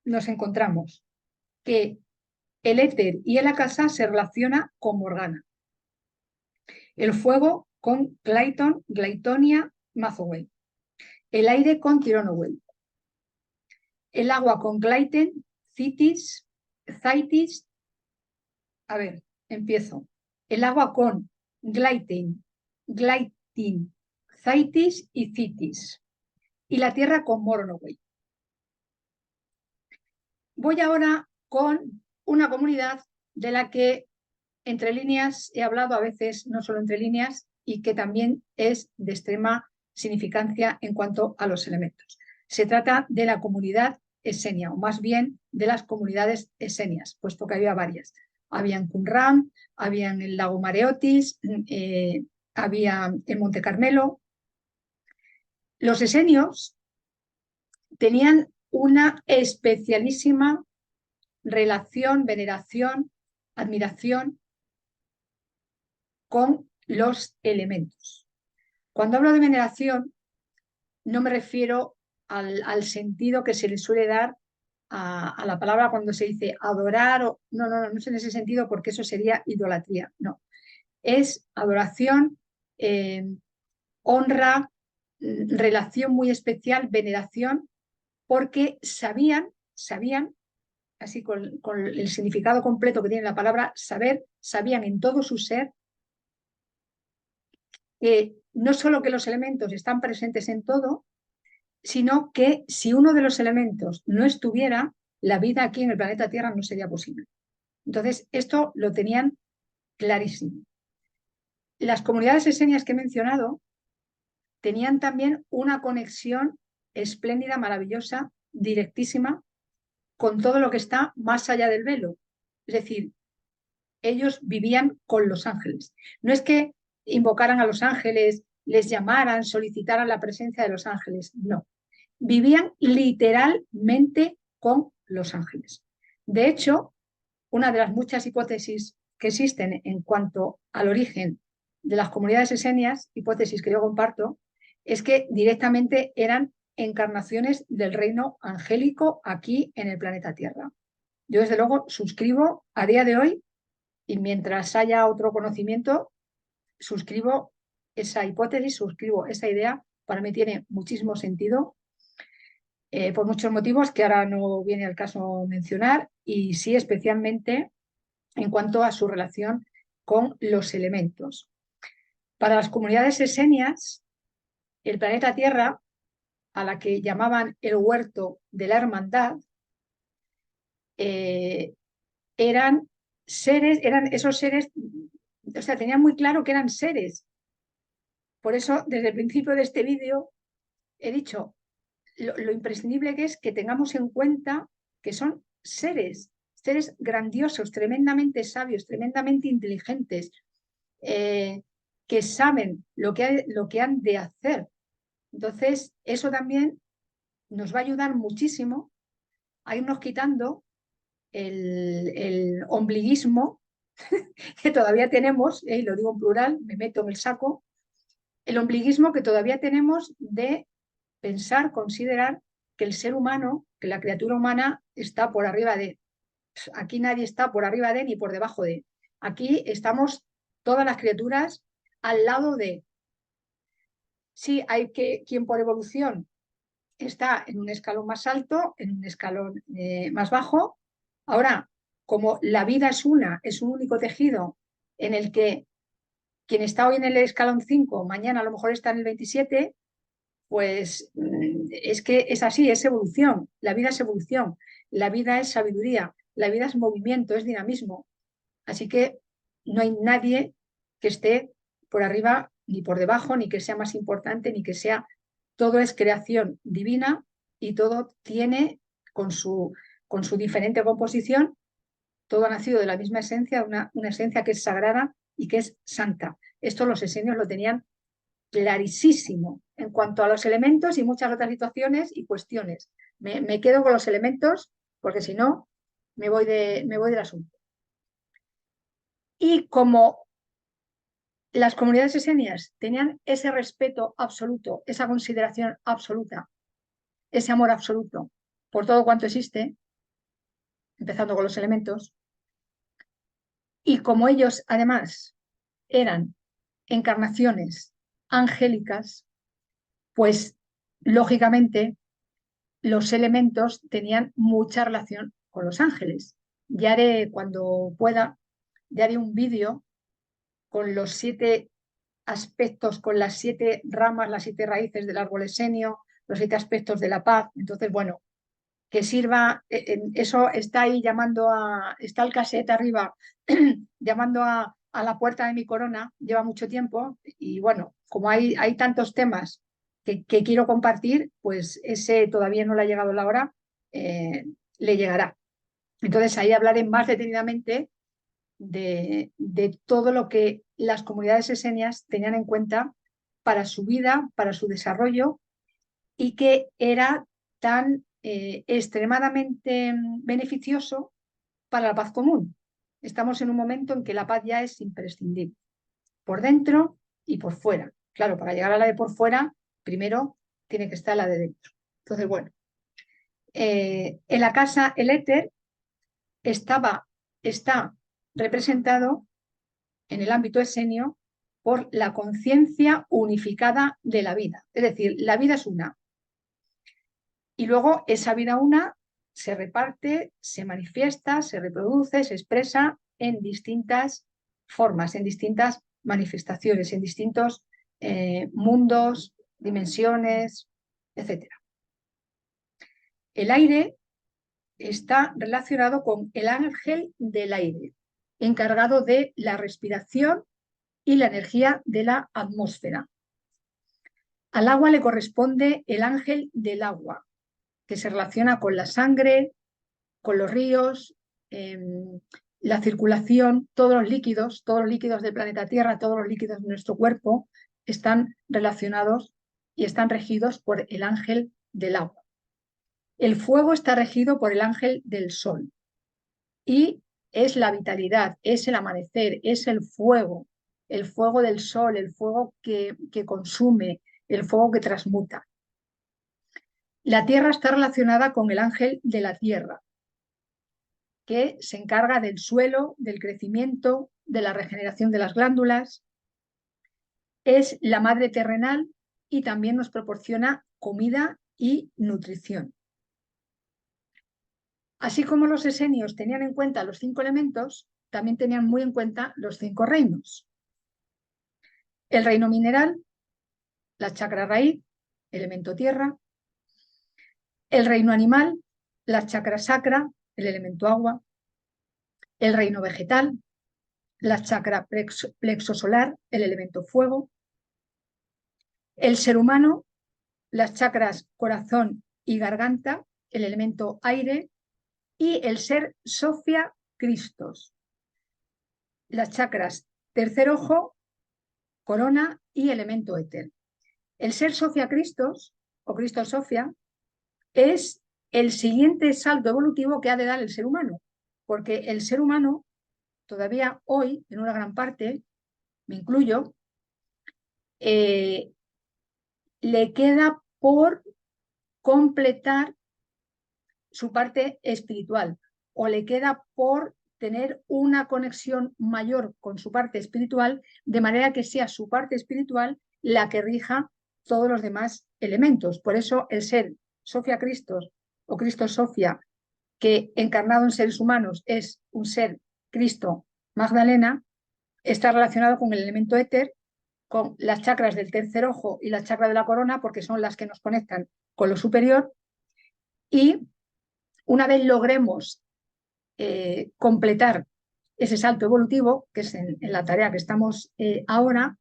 nos encontramos que El éter y el akasha se relaciona con Morgana. El fuego con Clayton, Claytonia, Mathowell. El aire con Tironowell. El agua con Clayton, Citis, Zaitis. A ver, empiezo. El agua con Glytin, Glytin, Zaitis y Citis. Y la tierra con Moronoway. Voy ahora con una comunidad de la que entre líneas he hablado a veces, no solo entre líneas, y que también es de extrema significancia en cuanto a los elementos. Se trata de la comunidad esenia, o más bien de las comunidades esenias, puesto que había varias. Había en Qumran, había en el lago Mareotis, había en Monte Carmelo. Los esenios tenían una especialísima relación, veneración, admiración con los elementos. Cuando hablo de veneración, no me refiero al sentido que se le suele dar a la palabra cuando se dice adorar, no es en ese sentido porque eso sería idolatría, no. Es adoración, honra, relación muy especial, veneración, porque sabían, así con el significado completo que tiene la palabra saber, sabían en todo su ser que no solo que los elementos están presentes en todo, sino que si uno de los elementos no estuviera, la vida aquí en el planeta Tierra no sería posible. Entonces, esto lo tenían clarísimo. Las comunidades esenias que he mencionado tenían también una conexión espléndida, maravillosa, directísima, con todo lo que está más allá del velo. Es decir, ellos vivían con los ángeles. No es que invocaran a los ángeles, les llamaran, solicitaran la presencia de los ángeles, no. Vivían literalmente con los ángeles. De hecho, una de las muchas hipótesis que existen en cuanto al origen de las comunidades esenias, hipótesis que yo comparto, es que directamente eran encarnaciones del reino angélico aquí en el planeta Tierra. Yo, desde luego, suscribo a día de hoy, y mientras haya otro conocimiento, suscribo esa hipótesis, suscribo esa idea. Para mí tiene muchísimo sentido, por muchos motivos que ahora no viene al caso mencionar, y sí especialmente en cuanto a su relación con los elementos. Para las comunidades esenias, el planeta Tierra, a la que llamaban el huerto de la hermandad, eran seres, eran esos seres, o sea, tenían muy claro que eran seres. Por eso, desde el principio de este vídeo, he dicho lo imprescindible que es que tengamos en cuenta que son seres grandiosos, tremendamente sabios, tremendamente inteligentes, que saben lo que han de hacer. Entonces, eso también nos va a ayudar muchísimo a irnos quitando el ombliguismo que todavía tenemos, y lo digo en plural, me meto en el saco, el ombliguismo que todavía tenemos de pensar, considerar que el ser humano, que la criatura humana está por arriba de. Aquí nadie está por arriba de ni por debajo de. Aquí estamos todas las criaturas al lado de. Sí, hay quien por evolución está en un escalón más alto, en un escalón más bajo. Ahora, como la vida es un único tejido en el que quien está hoy en el escalón 5, mañana a lo mejor está en el 27, pues es que es así, es evolución. La vida es evolución, la vida es sabiduría, la vida es movimiento, es dinamismo. Así que no hay nadie que esté por arriba ni por debajo, ni que sea más importante, ni que sea. Todo es creación divina y todo tiene con su diferente composición, todo ha nacido de la misma esencia, una esencia que es sagrada y que es santa. Esto los esenios lo tenían clarísimo en cuanto a los elementos y muchas otras situaciones y cuestiones. Me quedo con los elementos porque si no me voy del asunto. Y como las comunidades esenias tenían ese respeto absoluto, esa consideración absoluta, ese amor absoluto por todo cuanto existe, empezando con los elementos, Y como ellos además eran encarnaciones angélicas, pues lógicamente los elementos tenían mucha relación con los ángeles. Ya haré, cuando pueda, ya haré un vídeo con los 7 aspectos, con las 7 ramas, las 7 raíces del árbol esenio, los 7 aspectos de la paz. Entonces, bueno, que sirva, eso está ahí llamando está el cassette arriba, llamando a la puerta de mi corona, lleva mucho tiempo, y bueno, como hay tantos temas que quiero compartir, pues ese todavía no le ha llegado la hora, le llegará. Entonces ahí hablaré más detenidamente de todo lo que las comunidades esenias tenían en cuenta para su vida, para su desarrollo, y que era tan extremadamente beneficioso para la paz común. Estamos en un momento en que la paz ya es imprescindible, por dentro y por fuera. Claro, para llegar a la de por fuera, primero tiene que estar la de dentro. Entonces, bueno, en la casa el éter está representado en el ámbito esenio por la conciencia unificada de la vida. Es decir, la vida es una. Y luego esa vida una se reparte, se manifiesta, se reproduce, se expresa en distintas formas, en distintas manifestaciones, en distintos mundos, dimensiones, etc. El aire está relacionado con el ángel del aire, encargado de la respiración y la energía de la atmósfera. Al agua le corresponde el ángel del agua, que se relaciona con la sangre, con los ríos, la circulación, todos los líquidos del planeta Tierra, todos los líquidos de nuestro cuerpo están relacionados y están regidos por el ángel del agua. El fuego está regido por el ángel del sol y es la vitalidad, es el amanecer, es el fuego del sol, el fuego que consume, el fuego que transmuta. La tierra está relacionada con el ángel de la tierra, que se encarga del suelo, del crecimiento, de la regeneración de las glándulas. Es la madre terrenal y también nos proporciona comida y nutrición. Así como los esenios tenían en cuenta los 5 elementos, también tenían muy en cuenta los 5 reinos. El reino mineral, la chakra raíz, elemento tierra. El reino animal, la chakra sacra, el elemento agua. El reino vegetal, la chakra plexo solar, el elemento fuego. El ser humano, las chakras corazón y garganta, el elemento aire. Y el ser Sofia Christos, las chakras tercer ojo, corona y elemento éter. El ser Sofia Christos o Cristo Sofia es el siguiente salto evolutivo que ha de dar el ser humano, porque el ser humano todavía hoy, en una gran parte, me incluyo, le queda por completar su parte espiritual o le queda por tener una conexión mayor con su parte espiritual, de manera que sea su parte espiritual la que rija todos los demás elementos. Por eso el ser Sofia Christos o Cristo Sofia, que encarnado en seres humanos es un ser Cristo Magdalena, está relacionado con el elemento éter, con las chakras del tercer ojo y la chakra de la corona, porque son las que nos conectan con lo superior. Y una vez logremos completar ese salto evolutivo, que es en la tarea que estamos ahora,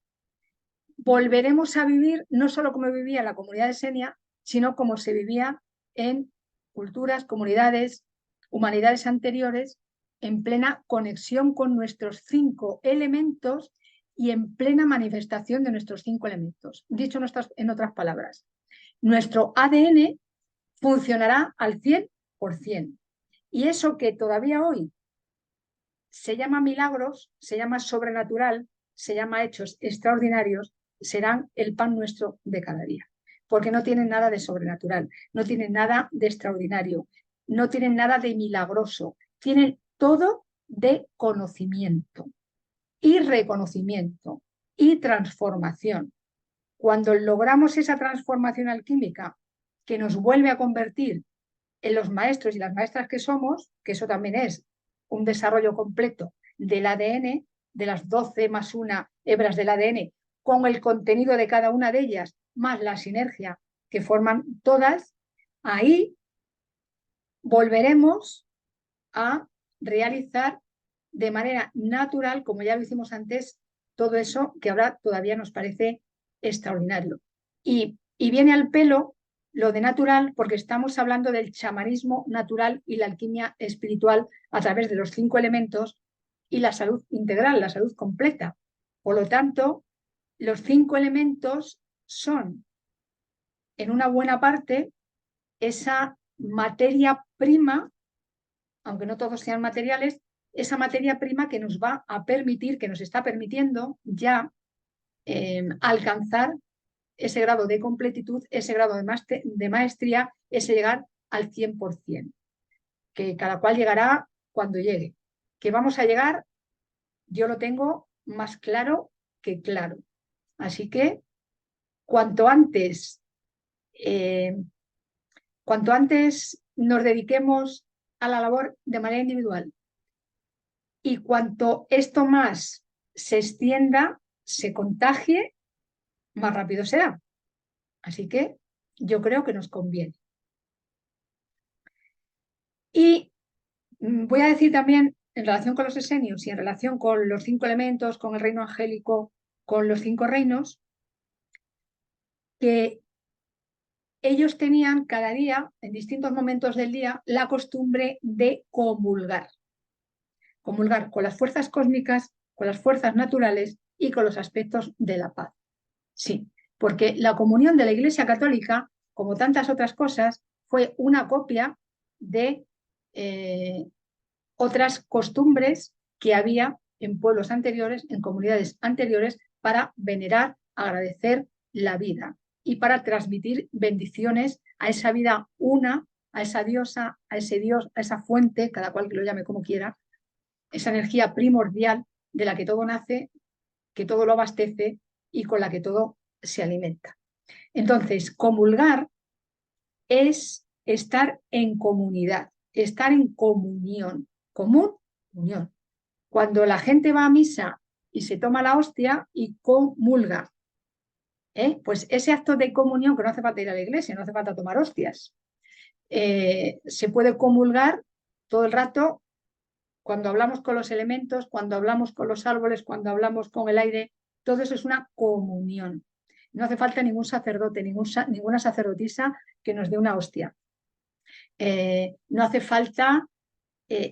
volveremos a vivir no solo como vivía la comunidad esenia, sino como se vivía en culturas, comunidades, humanidades anteriores, en plena conexión con nuestros 5 elementos y en plena manifestación de nuestros 5 elementos. Dicho en otras palabras, nuestro ADN funcionará al 100%. Y eso que todavía hoy se llama milagros, se llama sobrenatural, se llama hechos extraordinarios, serán el pan nuestro de cada día. Porque no tienen nada de sobrenatural, no tienen nada de extraordinario, no tienen nada de milagroso, tienen todo de conocimiento y reconocimiento y transformación. Cuando logramos esa transformación alquímica que nos vuelve a convertir en los maestros y las maestras que somos, que eso también es un desarrollo completo del ADN, de las 12 más 1 hebras del ADN, con el contenido de cada una de ellas, más la sinergia que forman todas, ahí volveremos a realizar de manera natural, como ya lo hicimos antes, todo eso que ahora todavía nos parece extraordinario. Y viene al pelo lo de natural, porque estamos hablando del chamanismo natural y la alquimia espiritual a través de los 5 elementos y la salud integral, la salud completa. Por lo tanto, los 5 elementos son, en una buena parte, esa materia prima, aunque no todos sean materiales, esa materia prima que nos va a permitir, que nos está permitiendo ya alcanzar ese grado de completitud, ese grado de maestría, ese llegar al 100%, que cada cual llegará cuando llegue. Que vamos a llegar, yo lo tengo más claro que claro. Así que cuanto antes nos dediquemos a la labor de manera individual y cuanto esto más se extienda, se contagie, más rápido será. Así que yo creo que nos conviene. Y voy a decir también, en relación con los esenios y en relación con los 5 elementos, con el reino angélico, con los 5 reinos, que ellos tenían cada día, en distintos momentos del día, la costumbre de comulgar. Comulgar con las fuerzas cósmicas, con las fuerzas naturales y con los aspectos de la paz. Sí, porque la comunión de la Iglesia Católica, como tantas otras cosas, fue una copia de otras costumbres que había en pueblos anteriores, en comunidades anteriores, para venerar, agradecer la vida y para transmitir bendiciones a esa vida una, a esa diosa, a ese dios, a esa fuente, cada cual que lo llame como quiera, esa energía primordial de la que todo nace, que todo lo abastece y con la que todo se alimenta. Entonces, comulgar es estar en comunidad, estar en comunión, unión. Cuando la gente va a misa y se toma la hostia y comulga, pues ese acto de comunión, que no hace falta ir a la iglesia, no hace falta tomar hostias, se puede comulgar todo el rato cuando hablamos con los elementos, cuando hablamos con los árboles, cuando hablamos con el aire, todo eso es una comunión. No hace falta ningún sacerdote, ninguna sacerdotisa que nos dé una hostia. No hace falta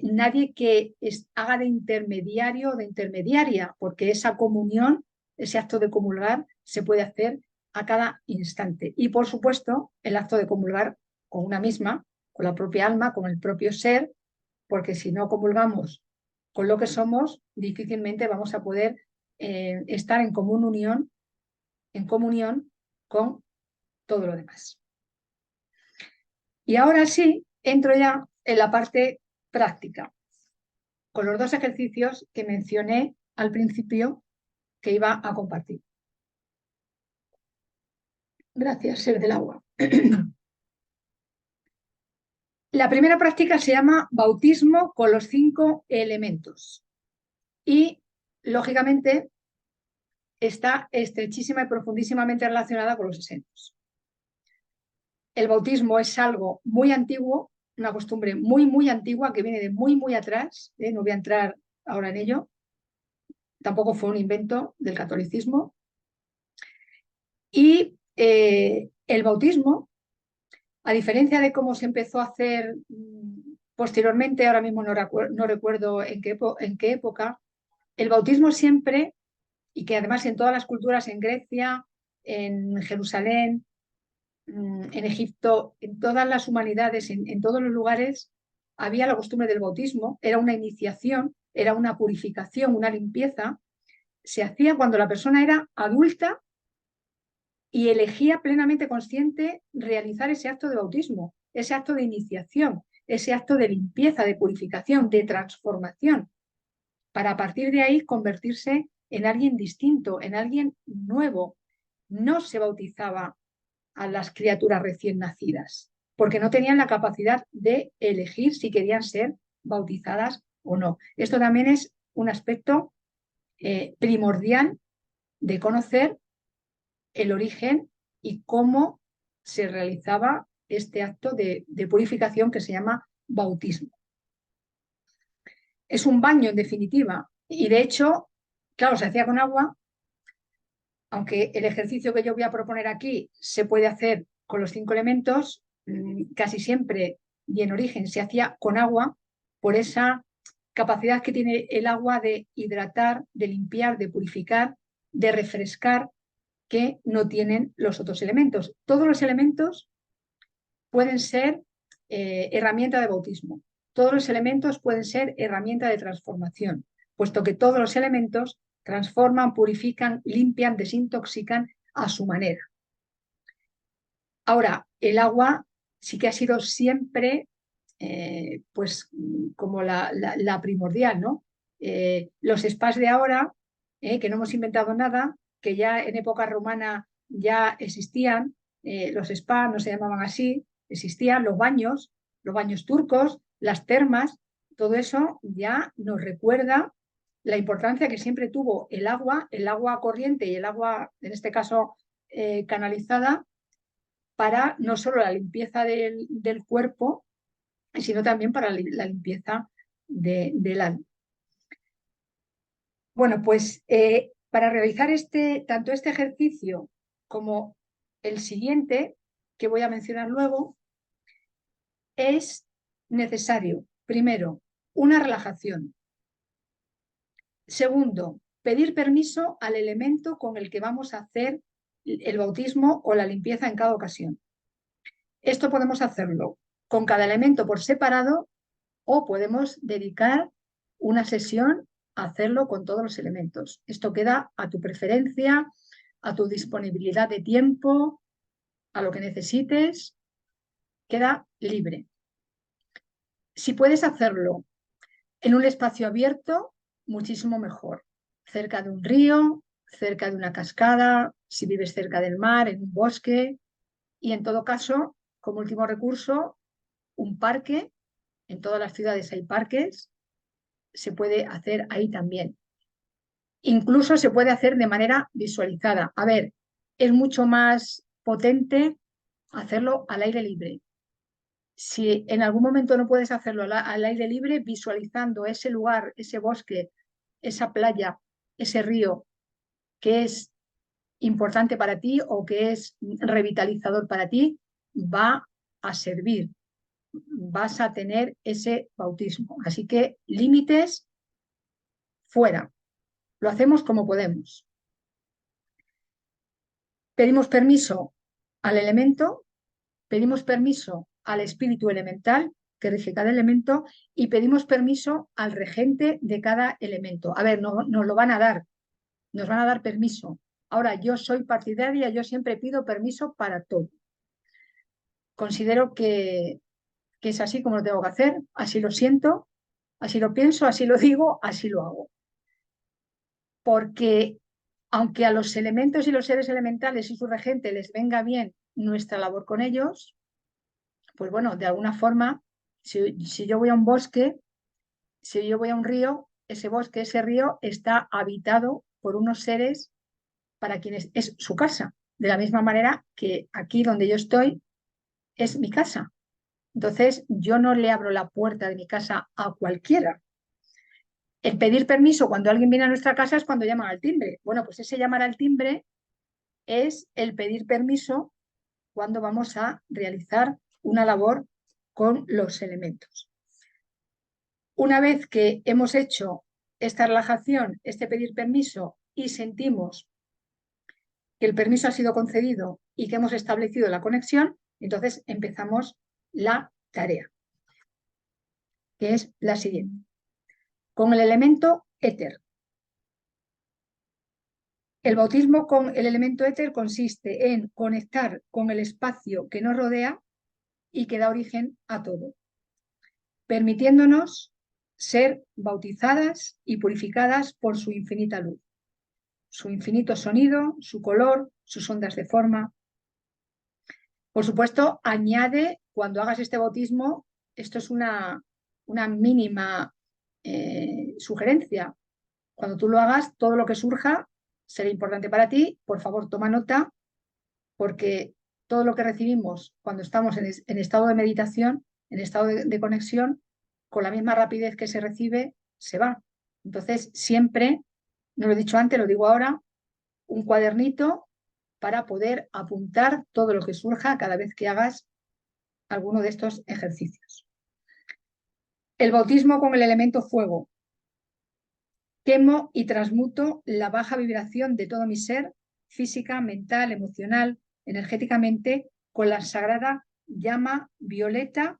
nadie que haga de intermediario o de intermediaria, porque esa comunión, ese acto de comulgar, se puede hacer a cada instante. Y por supuesto, el acto de comulgar con una misma, con la propia alma, con el propio ser, porque si no comulgamos con lo que somos, difícilmente vamos a poder estar en comunión con todo lo demás. Y ahora sí, entro ya en la parte práctica, con los 2 ejercicios que mencioné al principio que iba a compartir. Gracias, ser del agua. La primera práctica se llama bautismo con los 5 elementos y, lógicamente, está estrechísima y profundísimamente relacionada con los esenios. El bautismo es algo muy antiguo, una costumbre muy, muy antigua que viene de muy, muy atrás, no voy a entrar ahora en ello, tampoco fue un invento del catolicismo. Y el bautismo, a diferencia de cómo se empezó a hacer posteriormente, ahora mismo no recuerdo en qué época, el bautismo siempre, y que además en todas las culturas, en Grecia, en Jerusalén, en Egipto, en todas las humanidades, en todos los lugares, había la costumbre del bautismo, era una iniciación, era una purificación, una limpieza, se hacía cuando la persona era adulta y elegía plenamente consciente realizar ese acto de bautismo, ese acto de iniciación, ese acto de limpieza, de purificación, de transformación. para a partir de ahí convertirse en alguien distinto, en alguien nuevo. No se bautizaba a las criaturas recién nacidas, porque no tenían la capacidad de elegir si querían ser bautizadas o no. Esto también es un aspecto primordial de conocer el origen y cómo se realizaba este acto de purificación que se llama bautismo. Es un baño, en definitiva, y de hecho, claro, se hacía con agua, aunque el ejercicio que yo voy a proponer aquí se puede hacer con los 5 elementos, casi siempre y en origen se hacía con agua, por esa capacidad que tiene el agua de hidratar, de limpiar, de purificar, de refrescar, que no tienen los otros elementos. Todos los elementos pueden ser herramienta de bautismo. Todos los elementos pueden ser herramienta de transformación, puesto que todos los elementos transforman, purifican, limpian, desintoxican a su manera. Ahora, el agua sí que ha sido siempre pues como la primordial, ¿no? Los spas de ahora, que no hemos inventado nada, que ya en época romana ya existían, los spas no se llamaban así, existían los baños turcos, las termas, todo eso ya nos recuerda la importancia que siempre tuvo el agua corriente y el agua, en este caso, canalizada, para no solo la limpieza del cuerpo, sino también para la limpieza del alma. Bueno, pues para realizar tanto este ejercicio como el siguiente, que voy a mencionar luego, es necesario, primero, una relajación. Segundo, pedir permiso al elemento con el que vamos a hacer el bautismo o la limpieza en cada ocasión. Esto podemos hacerlo con cada elemento por separado o podemos dedicar una sesión a hacerlo con todos los elementos. Esto queda a tu preferencia, a tu disponibilidad de tiempo, a lo que necesites, queda libre. Si puedes hacerlo en un espacio abierto, muchísimo mejor. Cerca de un río, cerca de una cascada, si vives cerca del mar, en un bosque y en todo caso, como último recurso, un parque. En todas las ciudades hay parques, se puede hacer ahí también. Incluso se puede hacer de manera visualizada. A ver, es mucho más potente hacerlo al aire libre. Si en algún momento no puedes hacerlo al aire libre, visualizando ese lugar, ese bosque, esa playa, ese río que es importante para ti o que es revitalizador para ti, va a servir. Vas a tener ese bautismo. Así que límites fuera. Lo hacemos como podemos. Pedimos permiso al elemento, pedimos permiso al espíritu elemental que rige cada elemento y pedimos permiso al regente de cada elemento. A ver, nos lo van a dar, nos van a dar permiso. Ahora, yo soy partidaria, yo siempre pido permiso para todo. Considero que es así como lo tengo que hacer, así lo siento, así lo pienso, así lo digo, así lo hago. Porque aunque a los elementos y los seres elementales y su regente les venga bien nuestra labor con ellos, pues bueno, de alguna forma, si yo voy a un bosque, si yo voy a un río, ese bosque, ese río está habitado por unos seres para quienes es su casa, de la misma manera que aquí donde yo estoy es mi casa. Entonces, yo no le abro la puerta de mi casa a cualquiera. El pedir permiso cuando alguien viene a nuestra casa es cuando llaman al timbre. Bueno, pues ese llamar al timbre es el pedir permiso cuando vamos a realizar una labor con los elementos. Una vez que hemos hecho esta relajación, este pedir permiso y sentimos que el permiso ha sido concedido y que hemos establecido la conexión, entonces empezamos la tarea, que es la siguiente. Con el elemento éter. El bautismo con el elemento éter consiste en conectar con el espacio que nos rodea y que da origen a todo, permitiéndonos ser bautizadas y purificadas por su infinita luz, su infinito sonido, su color, sus ondas de forma. Por supuesto, añade, cuando hagas este bautismo, esto es una mínima sugerencia. Cuando tú lo hagas, todo lo que surja será importante para ti. Por favor, toma nota, porque todo lo que recibimos cuando estamos en estado de meditación, en estado de conexión, con la misma rapidez que se recibe, se va. Entonces, siempre, no lo he dicho antes, lo digo ahora, un cuadernito para poder apuntar todo lo que surja cada vez que hagas alguno de estos ejercicios. El bautismo con el elemento fuego. Quemo y transmuto la baja vibración de todo mi ser, física, mental, emocional, energéticamente, con la sagrada llama violeta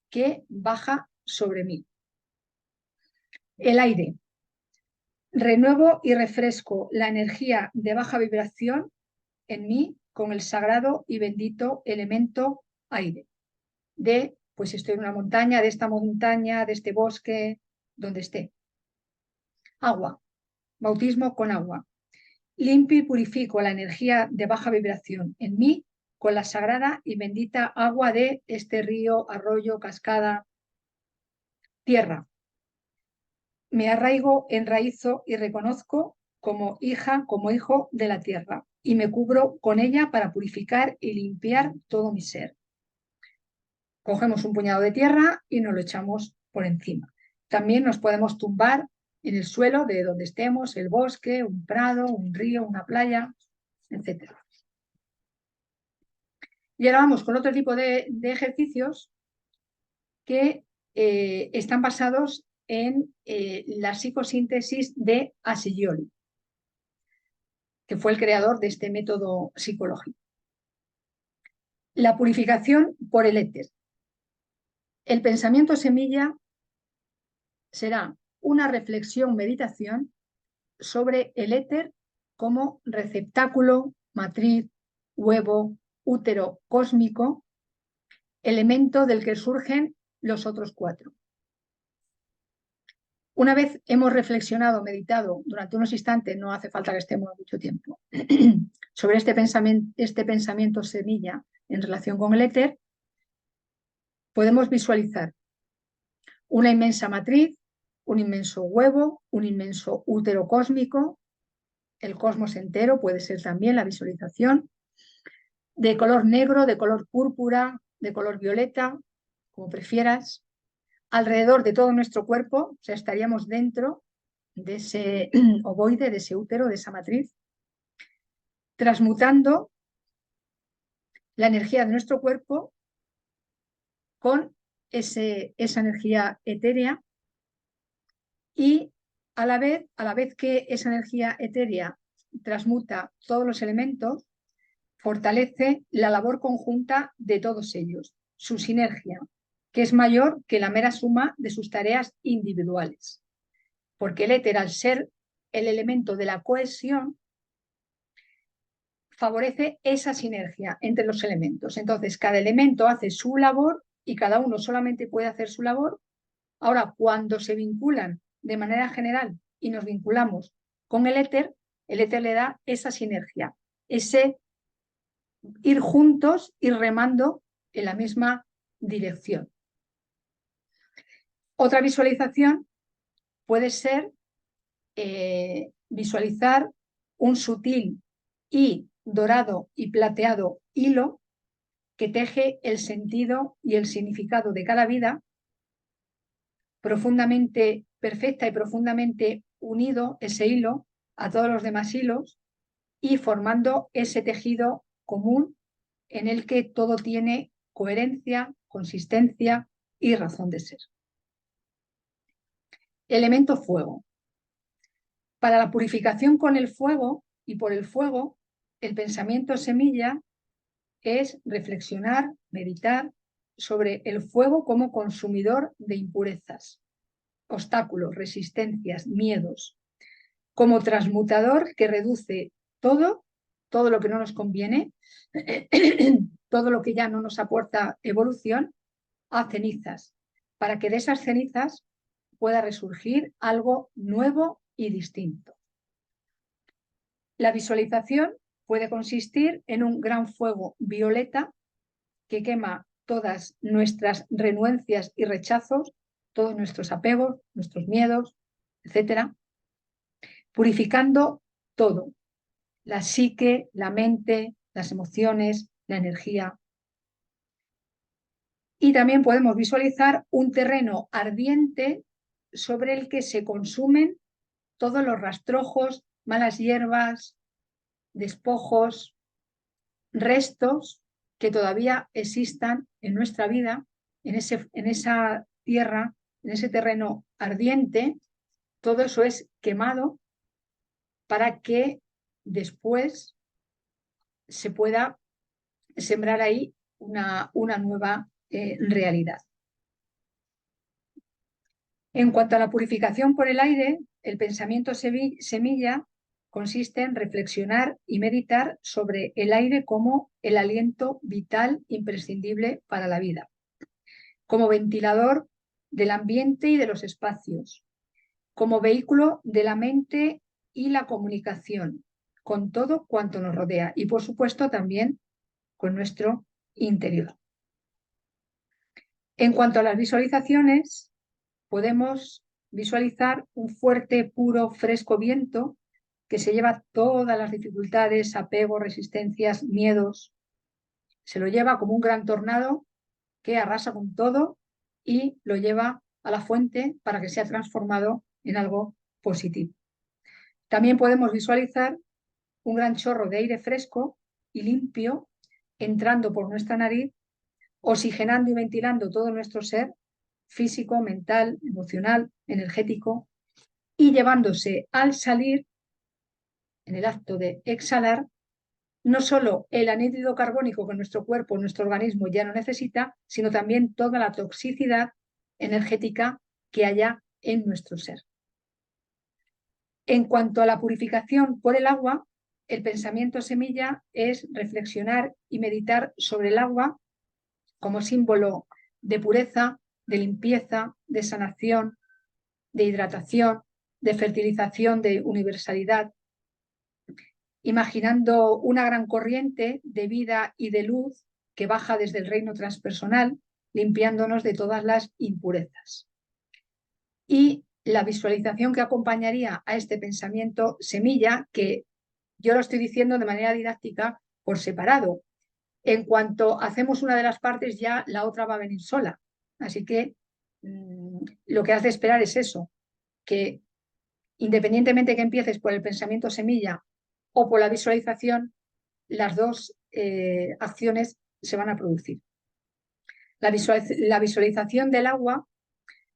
que baja sobre mí. El aire. Renuevo y refresco la energía de baja vibración en mí con el sagrado y bendito elemento aire. Pues estoy en una montaña, de esta montaña, de este bosque, donde esté. Agua. Bautismo con agua. Limpio y purifico la energía de baja vibración en mí con la sagrada y bendita agua de este río, arroyo, cascada. Tierra. Me arraigo, enraizo y reconozco como hija, como hijo de la tierra, y me cubro con ella para purificar y limpiar todo mi ser. Cogemos un puñado de tierra y nos lo echamos por encima. También nos podemos tumbar en el suelo de donde estemos, el bosque, un prado, un río, una playa, etc. Y ahora vamos con otro tipo de ejercicios que están basados en la psicosíntesis de Ascioli, que fue el creador de este método psicológico. La purificación por el éter. El pensamiento semilla será una reflexión, meditación sobre el éter como receptáculo, matriz, huevo, útero cósmico, elemento del que surgen los otros 4. Una vez hemos reflexionado, meditado durante unos instantes, no hace falta que estemos mucho tiempo, sobre este pensamiento semilla en relación con el éter, podemos visualizar una inmensa matriz, un inmenso huevo, un inmenso útero cósmico, el cosmos entero puede ser también la visualización, de color negro, de color púrpura, de color violeta, como prefieras, alrededor de todo nuestro cuerpo, o sea, estaríamos dentro de ese ovoide, de ese útero, de esa matriz, transmutando la energía de nuestro cuerpo con esa energía etérea y a la vez que esa energía etérea transmuta todos los elementos, fortalece la labor conjunta de todos ellos, su sinergia, que es mayor que la mera suma de sus tareas individuales. Porque el éter, al ser el elemento de la cohesión, favorece esa sinergia entre los elementos. Entonces, cada elemento hace su labor y cada uno solamente puede hacer su labor. Ahora, cuando se vinculan de manera general y nos vinculamos con el éter le da esa sinergia, ese ir juntos, ir remando en la misma dirección. Otra visualización puede ser visualizar un sutil y dorado y plateado hilo que teje el sentido y el significado de cada vida, profundamente perfecta y profundamente unido ese hilo a todos los demás hilos y formando ese tejido común en el que todo tiene coherencia, consistencia y razón de ser. Elemento fuego. Para la purificación con el fuego y por el fuego, el pensamiento semilla es reflexionar, meditar sobre el fuego como consumidor de impurezas, obstáculos, resistencias, miedos, como transmutador que reduce todo lo que no nos conviene, todo lo que ya no nos aporta evolución, a cenizas, para que de esas cenizas pueda resurgir algo nuevo y distinto. La visualización puede consistir en un gran fuego violeta que quema todas nuestras renuencias y rechazos, todos nuestros apegos, nuestros miedos, etcétera, purificando todo, la psique, la mente, las emociones, la energía. Y también podemos visualizar un terreno ardiente sobre el que se consumen todos los rastrojos, malas hierbas, despojos, restos que todavía existan en nuestra vida, en esa tierra, en ese terreno ardiente. Todo eso es quemado para que después se pueda sembrar ahí una nueva realidad. En cuanto a la purificación por el aire, el pensamiento semilla consiste en reflexionar y meditar sobre el aire como el aliento vital imprescindible para la vida, como ventilador del ambiente y de los espacios, como vehículo de la mente y la comunicación con todo cuanto nos rodea y, por supuesto, también con nuestro interior. En cuanto a las visualizaciones, podemos visualizar un fuerte, puro, fresco viento que se lleva todas las dificultades, apegos, resistencias, miedos. Se lo lleva como un gran tornado que arrasa con todo y lo lleva a la fuente para que sea transformado en algo positivo. También podemos visualizar un gran chorro de aire fresco y limpio entrando por nuestra nariz, oxigenando y ventilando todo nuestro ser físico, mental, emocional, energético, y llevándose al salir, en el acto de exhalar, no solo el anhídrido carbónico que nuestro cuerpo, nuestro organismo ya no necesita, sino también toda la toxicidad energética que haya en nuestro ser. En cuanto a la purificación por el agua, el pensamiento semilla es reflexionar y meditar sobre el agua como símbolo de pureza, de limpieza, de sanación, de hidratación, de fertilización, de universalidad, imaginando una gran corriente de vida y de luz que baja desde el reino transpersonal, limpiándonos de todas las impurezas. Y la visualización que acompañaría a este pensamiento semilla, que yo lo estoy diciendo de manera didáctica por separado. En cuanto hacemos una de las partes, ya la otra va a venir sola. Así que lo que has de esperar es eso, que independientemente que empieces por el pensamiento semilla o por la visualización, las dos acciones se van a producir. La visualización del agua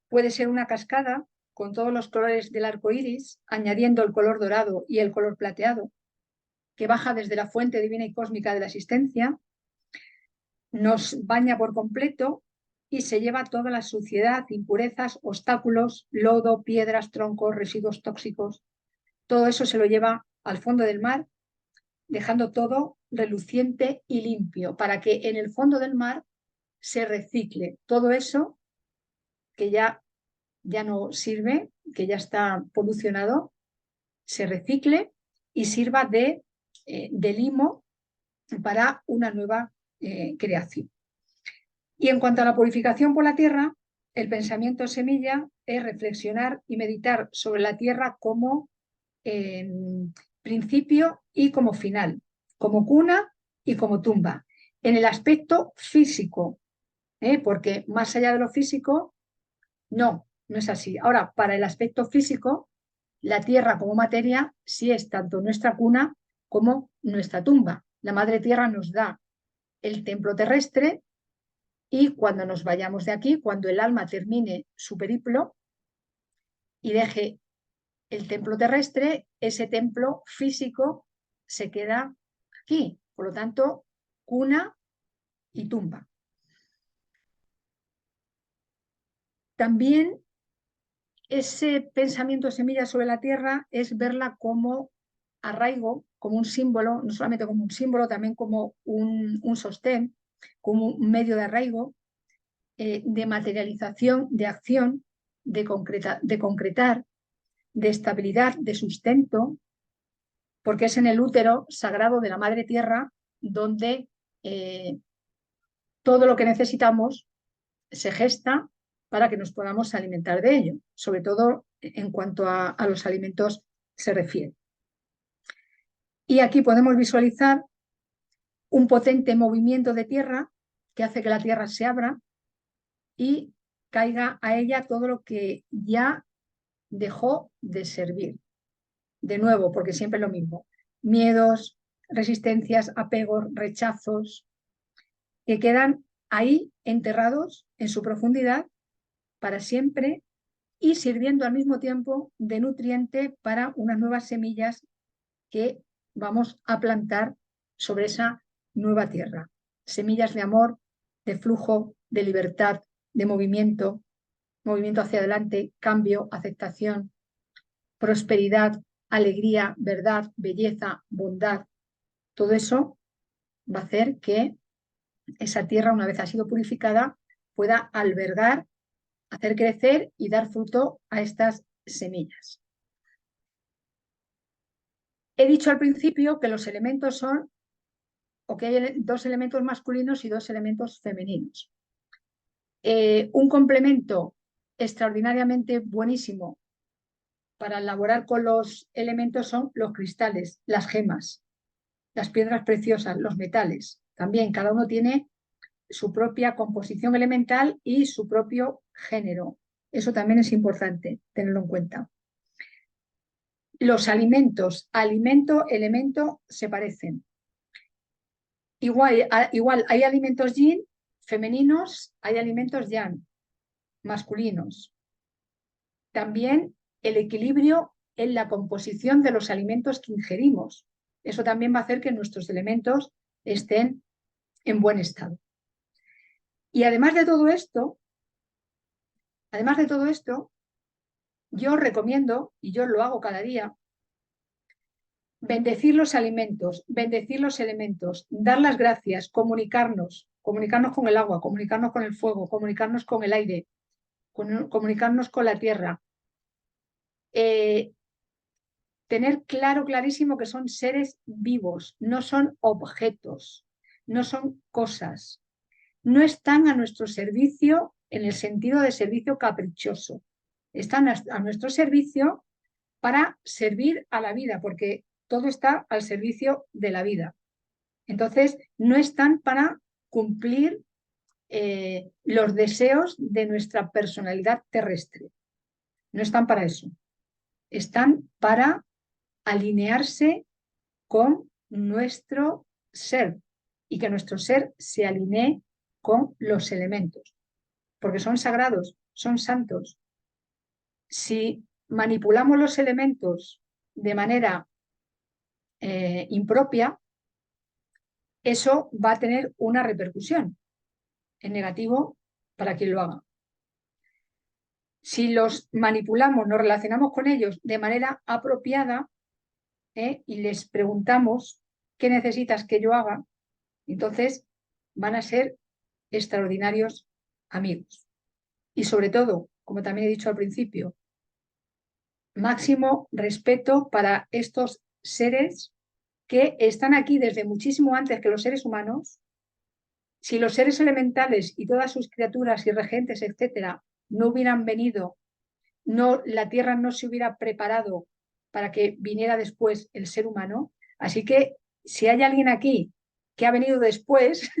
puede ser una cascada con todos los colores del arco iris, añadiendo el color dorado y el color plateado, que baja desde la fuente divina y cósmica de la existencia, nos baña por completo y se lleva toda la suciedad, impurezas, obstáculos, lodo, piedras, troncos, residuos tóxicos. Todo eso se lo lleva al fondo del mar, dejando todo reluciente y limpio, para que en el fondo del mar se recicle todo eso que ya no sirve, que ya está polucionado, se recicle y sirva de limo para una nueva creación. Y en cuanto a la purificación por la tierra, el pensamiento semilla es reflexionar y meditar sobre la tierra como principio y como final, como cuna y como tumba, en el aspecto físico, porque más allá de lo físico, no es así. Ahora, para el aspecto físico, la tierra como materia sí es tanto nuestra cuna como nuestra tumba. La madre tierra nos da el templo terrestre y cuando nos vayamos de aquí, cuando el alma termine su periplo y deje el templo terrestre, ese templo físico se queda aquí. Por lo tanto, cuna y tumba. También ese pensamiento semilla sobre la tierra es verla como arraigo, como un símbolo, no solamente como un símbolo, también como un sostén, como un medio de arraigo, de materialización, de acción, de concretar, de estabilidad, de sustento, porque es en el útero sagrado de la Madre Tierra donde todo lo que necesitamos se gesta para que nos podamos alimentar de ello, sobre todo en cuanto a los alimentos se refiere. Y aquí podemos visualizar un potente movimiento de tierra que hace que la tierra se abra y caiga a ella todo lo que ya dejó de servir. De nuevo, porque siempre es lo mismo. Miedos, resistencias, apegos, rechazos, que quedan ahí enterrados en su profundidad para siempre y sirviendo al mismo tiempo de nutriente para unas nuevas semillas que vamos a plantar sobre esa nueva tierra. Semillas de amor, de flujo, de libertad, de movimiento hacia adelante, cambio, aceptación, prosperidad, alegría, verdad, belleza, bondad. Todo eso va a hacer que esa tierra, una vez ha sido purificada, pueda albergar, hacer crecer y dar fruto a estas semillas. He dicho al principio que los elementos son, o que hay dos elementos masculinos y dos elementos femeninos. Un complemento extraordinariamente buenísimo para elaborar con los elementos son los cristales, las gemas, las piedras preciosas, los metales. También cada uno tiene su propia composición elemental y su propio género. Eso también es importante tenerlo en cuenta. Los alimentos, alimento, elemento, se parecen. Igual hay alimentos yin femeninos, hay alimentos yang masculinos. También el equilibrio en la composición de los alimentos que ingerimos. Eso también va a hacer que nuestros elementos estén en buen estado. Y además de todo esto, yo recomiendo, y yo lo hago cada día, bendecir los alimentos, bendecir los elementos, dar las gracias, comunicarnos con el agua, comunicarnos con el fuego, comunicarnos con el aire, comunicarnos con la tierra. Tener clarísimo que son seres vivos, no son objetos, no son cosas. No están a nuestro servicio en el sentido de servicio caprichoso. Están a nuestro servicio para servir a la vida, porque todo está al servicio de la vida. Entonces, no están para cumplir los deseos de nuestra personalidad terrestre. No están para eso. Están para alinearse con nuestro ser y que nuestro ser se alinee con los elementos, porque son sagrados, son santos. Si manipulamos los elementos de manera impropia, eso va a tener una repercusión en negativo para quien lo haga. Si los manipulamos, nos relacionamos con ellos de manera apropiada y les preguntamos qué necesitas que yo haga, entonces van a ser extraordinarios amigos. Y sobre todo, como también he dicho al principio, máximo respeto para estos seres que están aquí desde muchísimo antes que los seres humanos. Si los seres elementales y todas sus criaturas y regentes, etcétera, no hubieran venido, la Tierra no se hubiera preparado para que viniera después el ser humano. Así que si hay alguien aquí que ha venido después,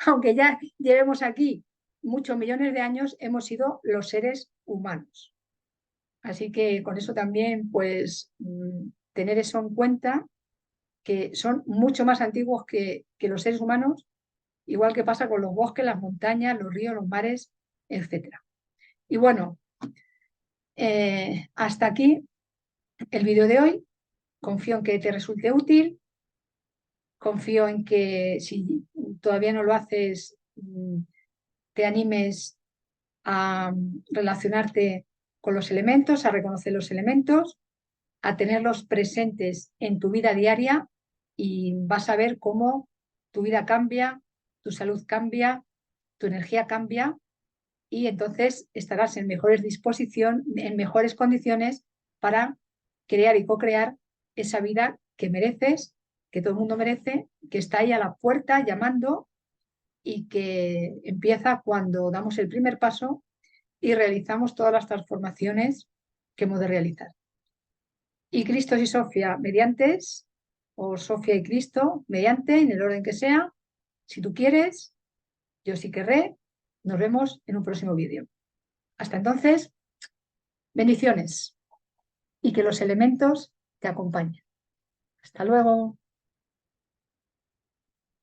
aunque ya llevemos aquí muchos millones de años, hemos sido los seres humanos. Así que con eso también, pues, tener eso en cuenta, que son mucho más antiguos que los seres humanos, igual que pasa con los bosques, las montañas, los ríos, los mares, etc. Y bueno, hasta aquí el vídeo de hoy. Confío en que te resulte útil. Confío en que si todavía no lo haces, te animes a relacionarte con los elementos, a reconocer los elementos, a tenerlos presentes en tu vida diaria y vas a ver cómo tu vida cambia, tu salud cambia, tu energía cambia y entonces estarás en mejores condiciones para crear y co-crear esa vida que mereces, que todo el mundo merece, que está ahí a la puerta llamando y que empieza cuando damos el primer paso y realizamos todas las transformaciones que hemos de realizar. Y Cristos y Sofía mediantes, o Sofía y Cristo mediante, en el orden que sea, si tú quieres, yo sí querré. Nos vemos en un próximo vídeo. Hasta entonces, bendiciones y que los elementos te acompañen. Hasta luego.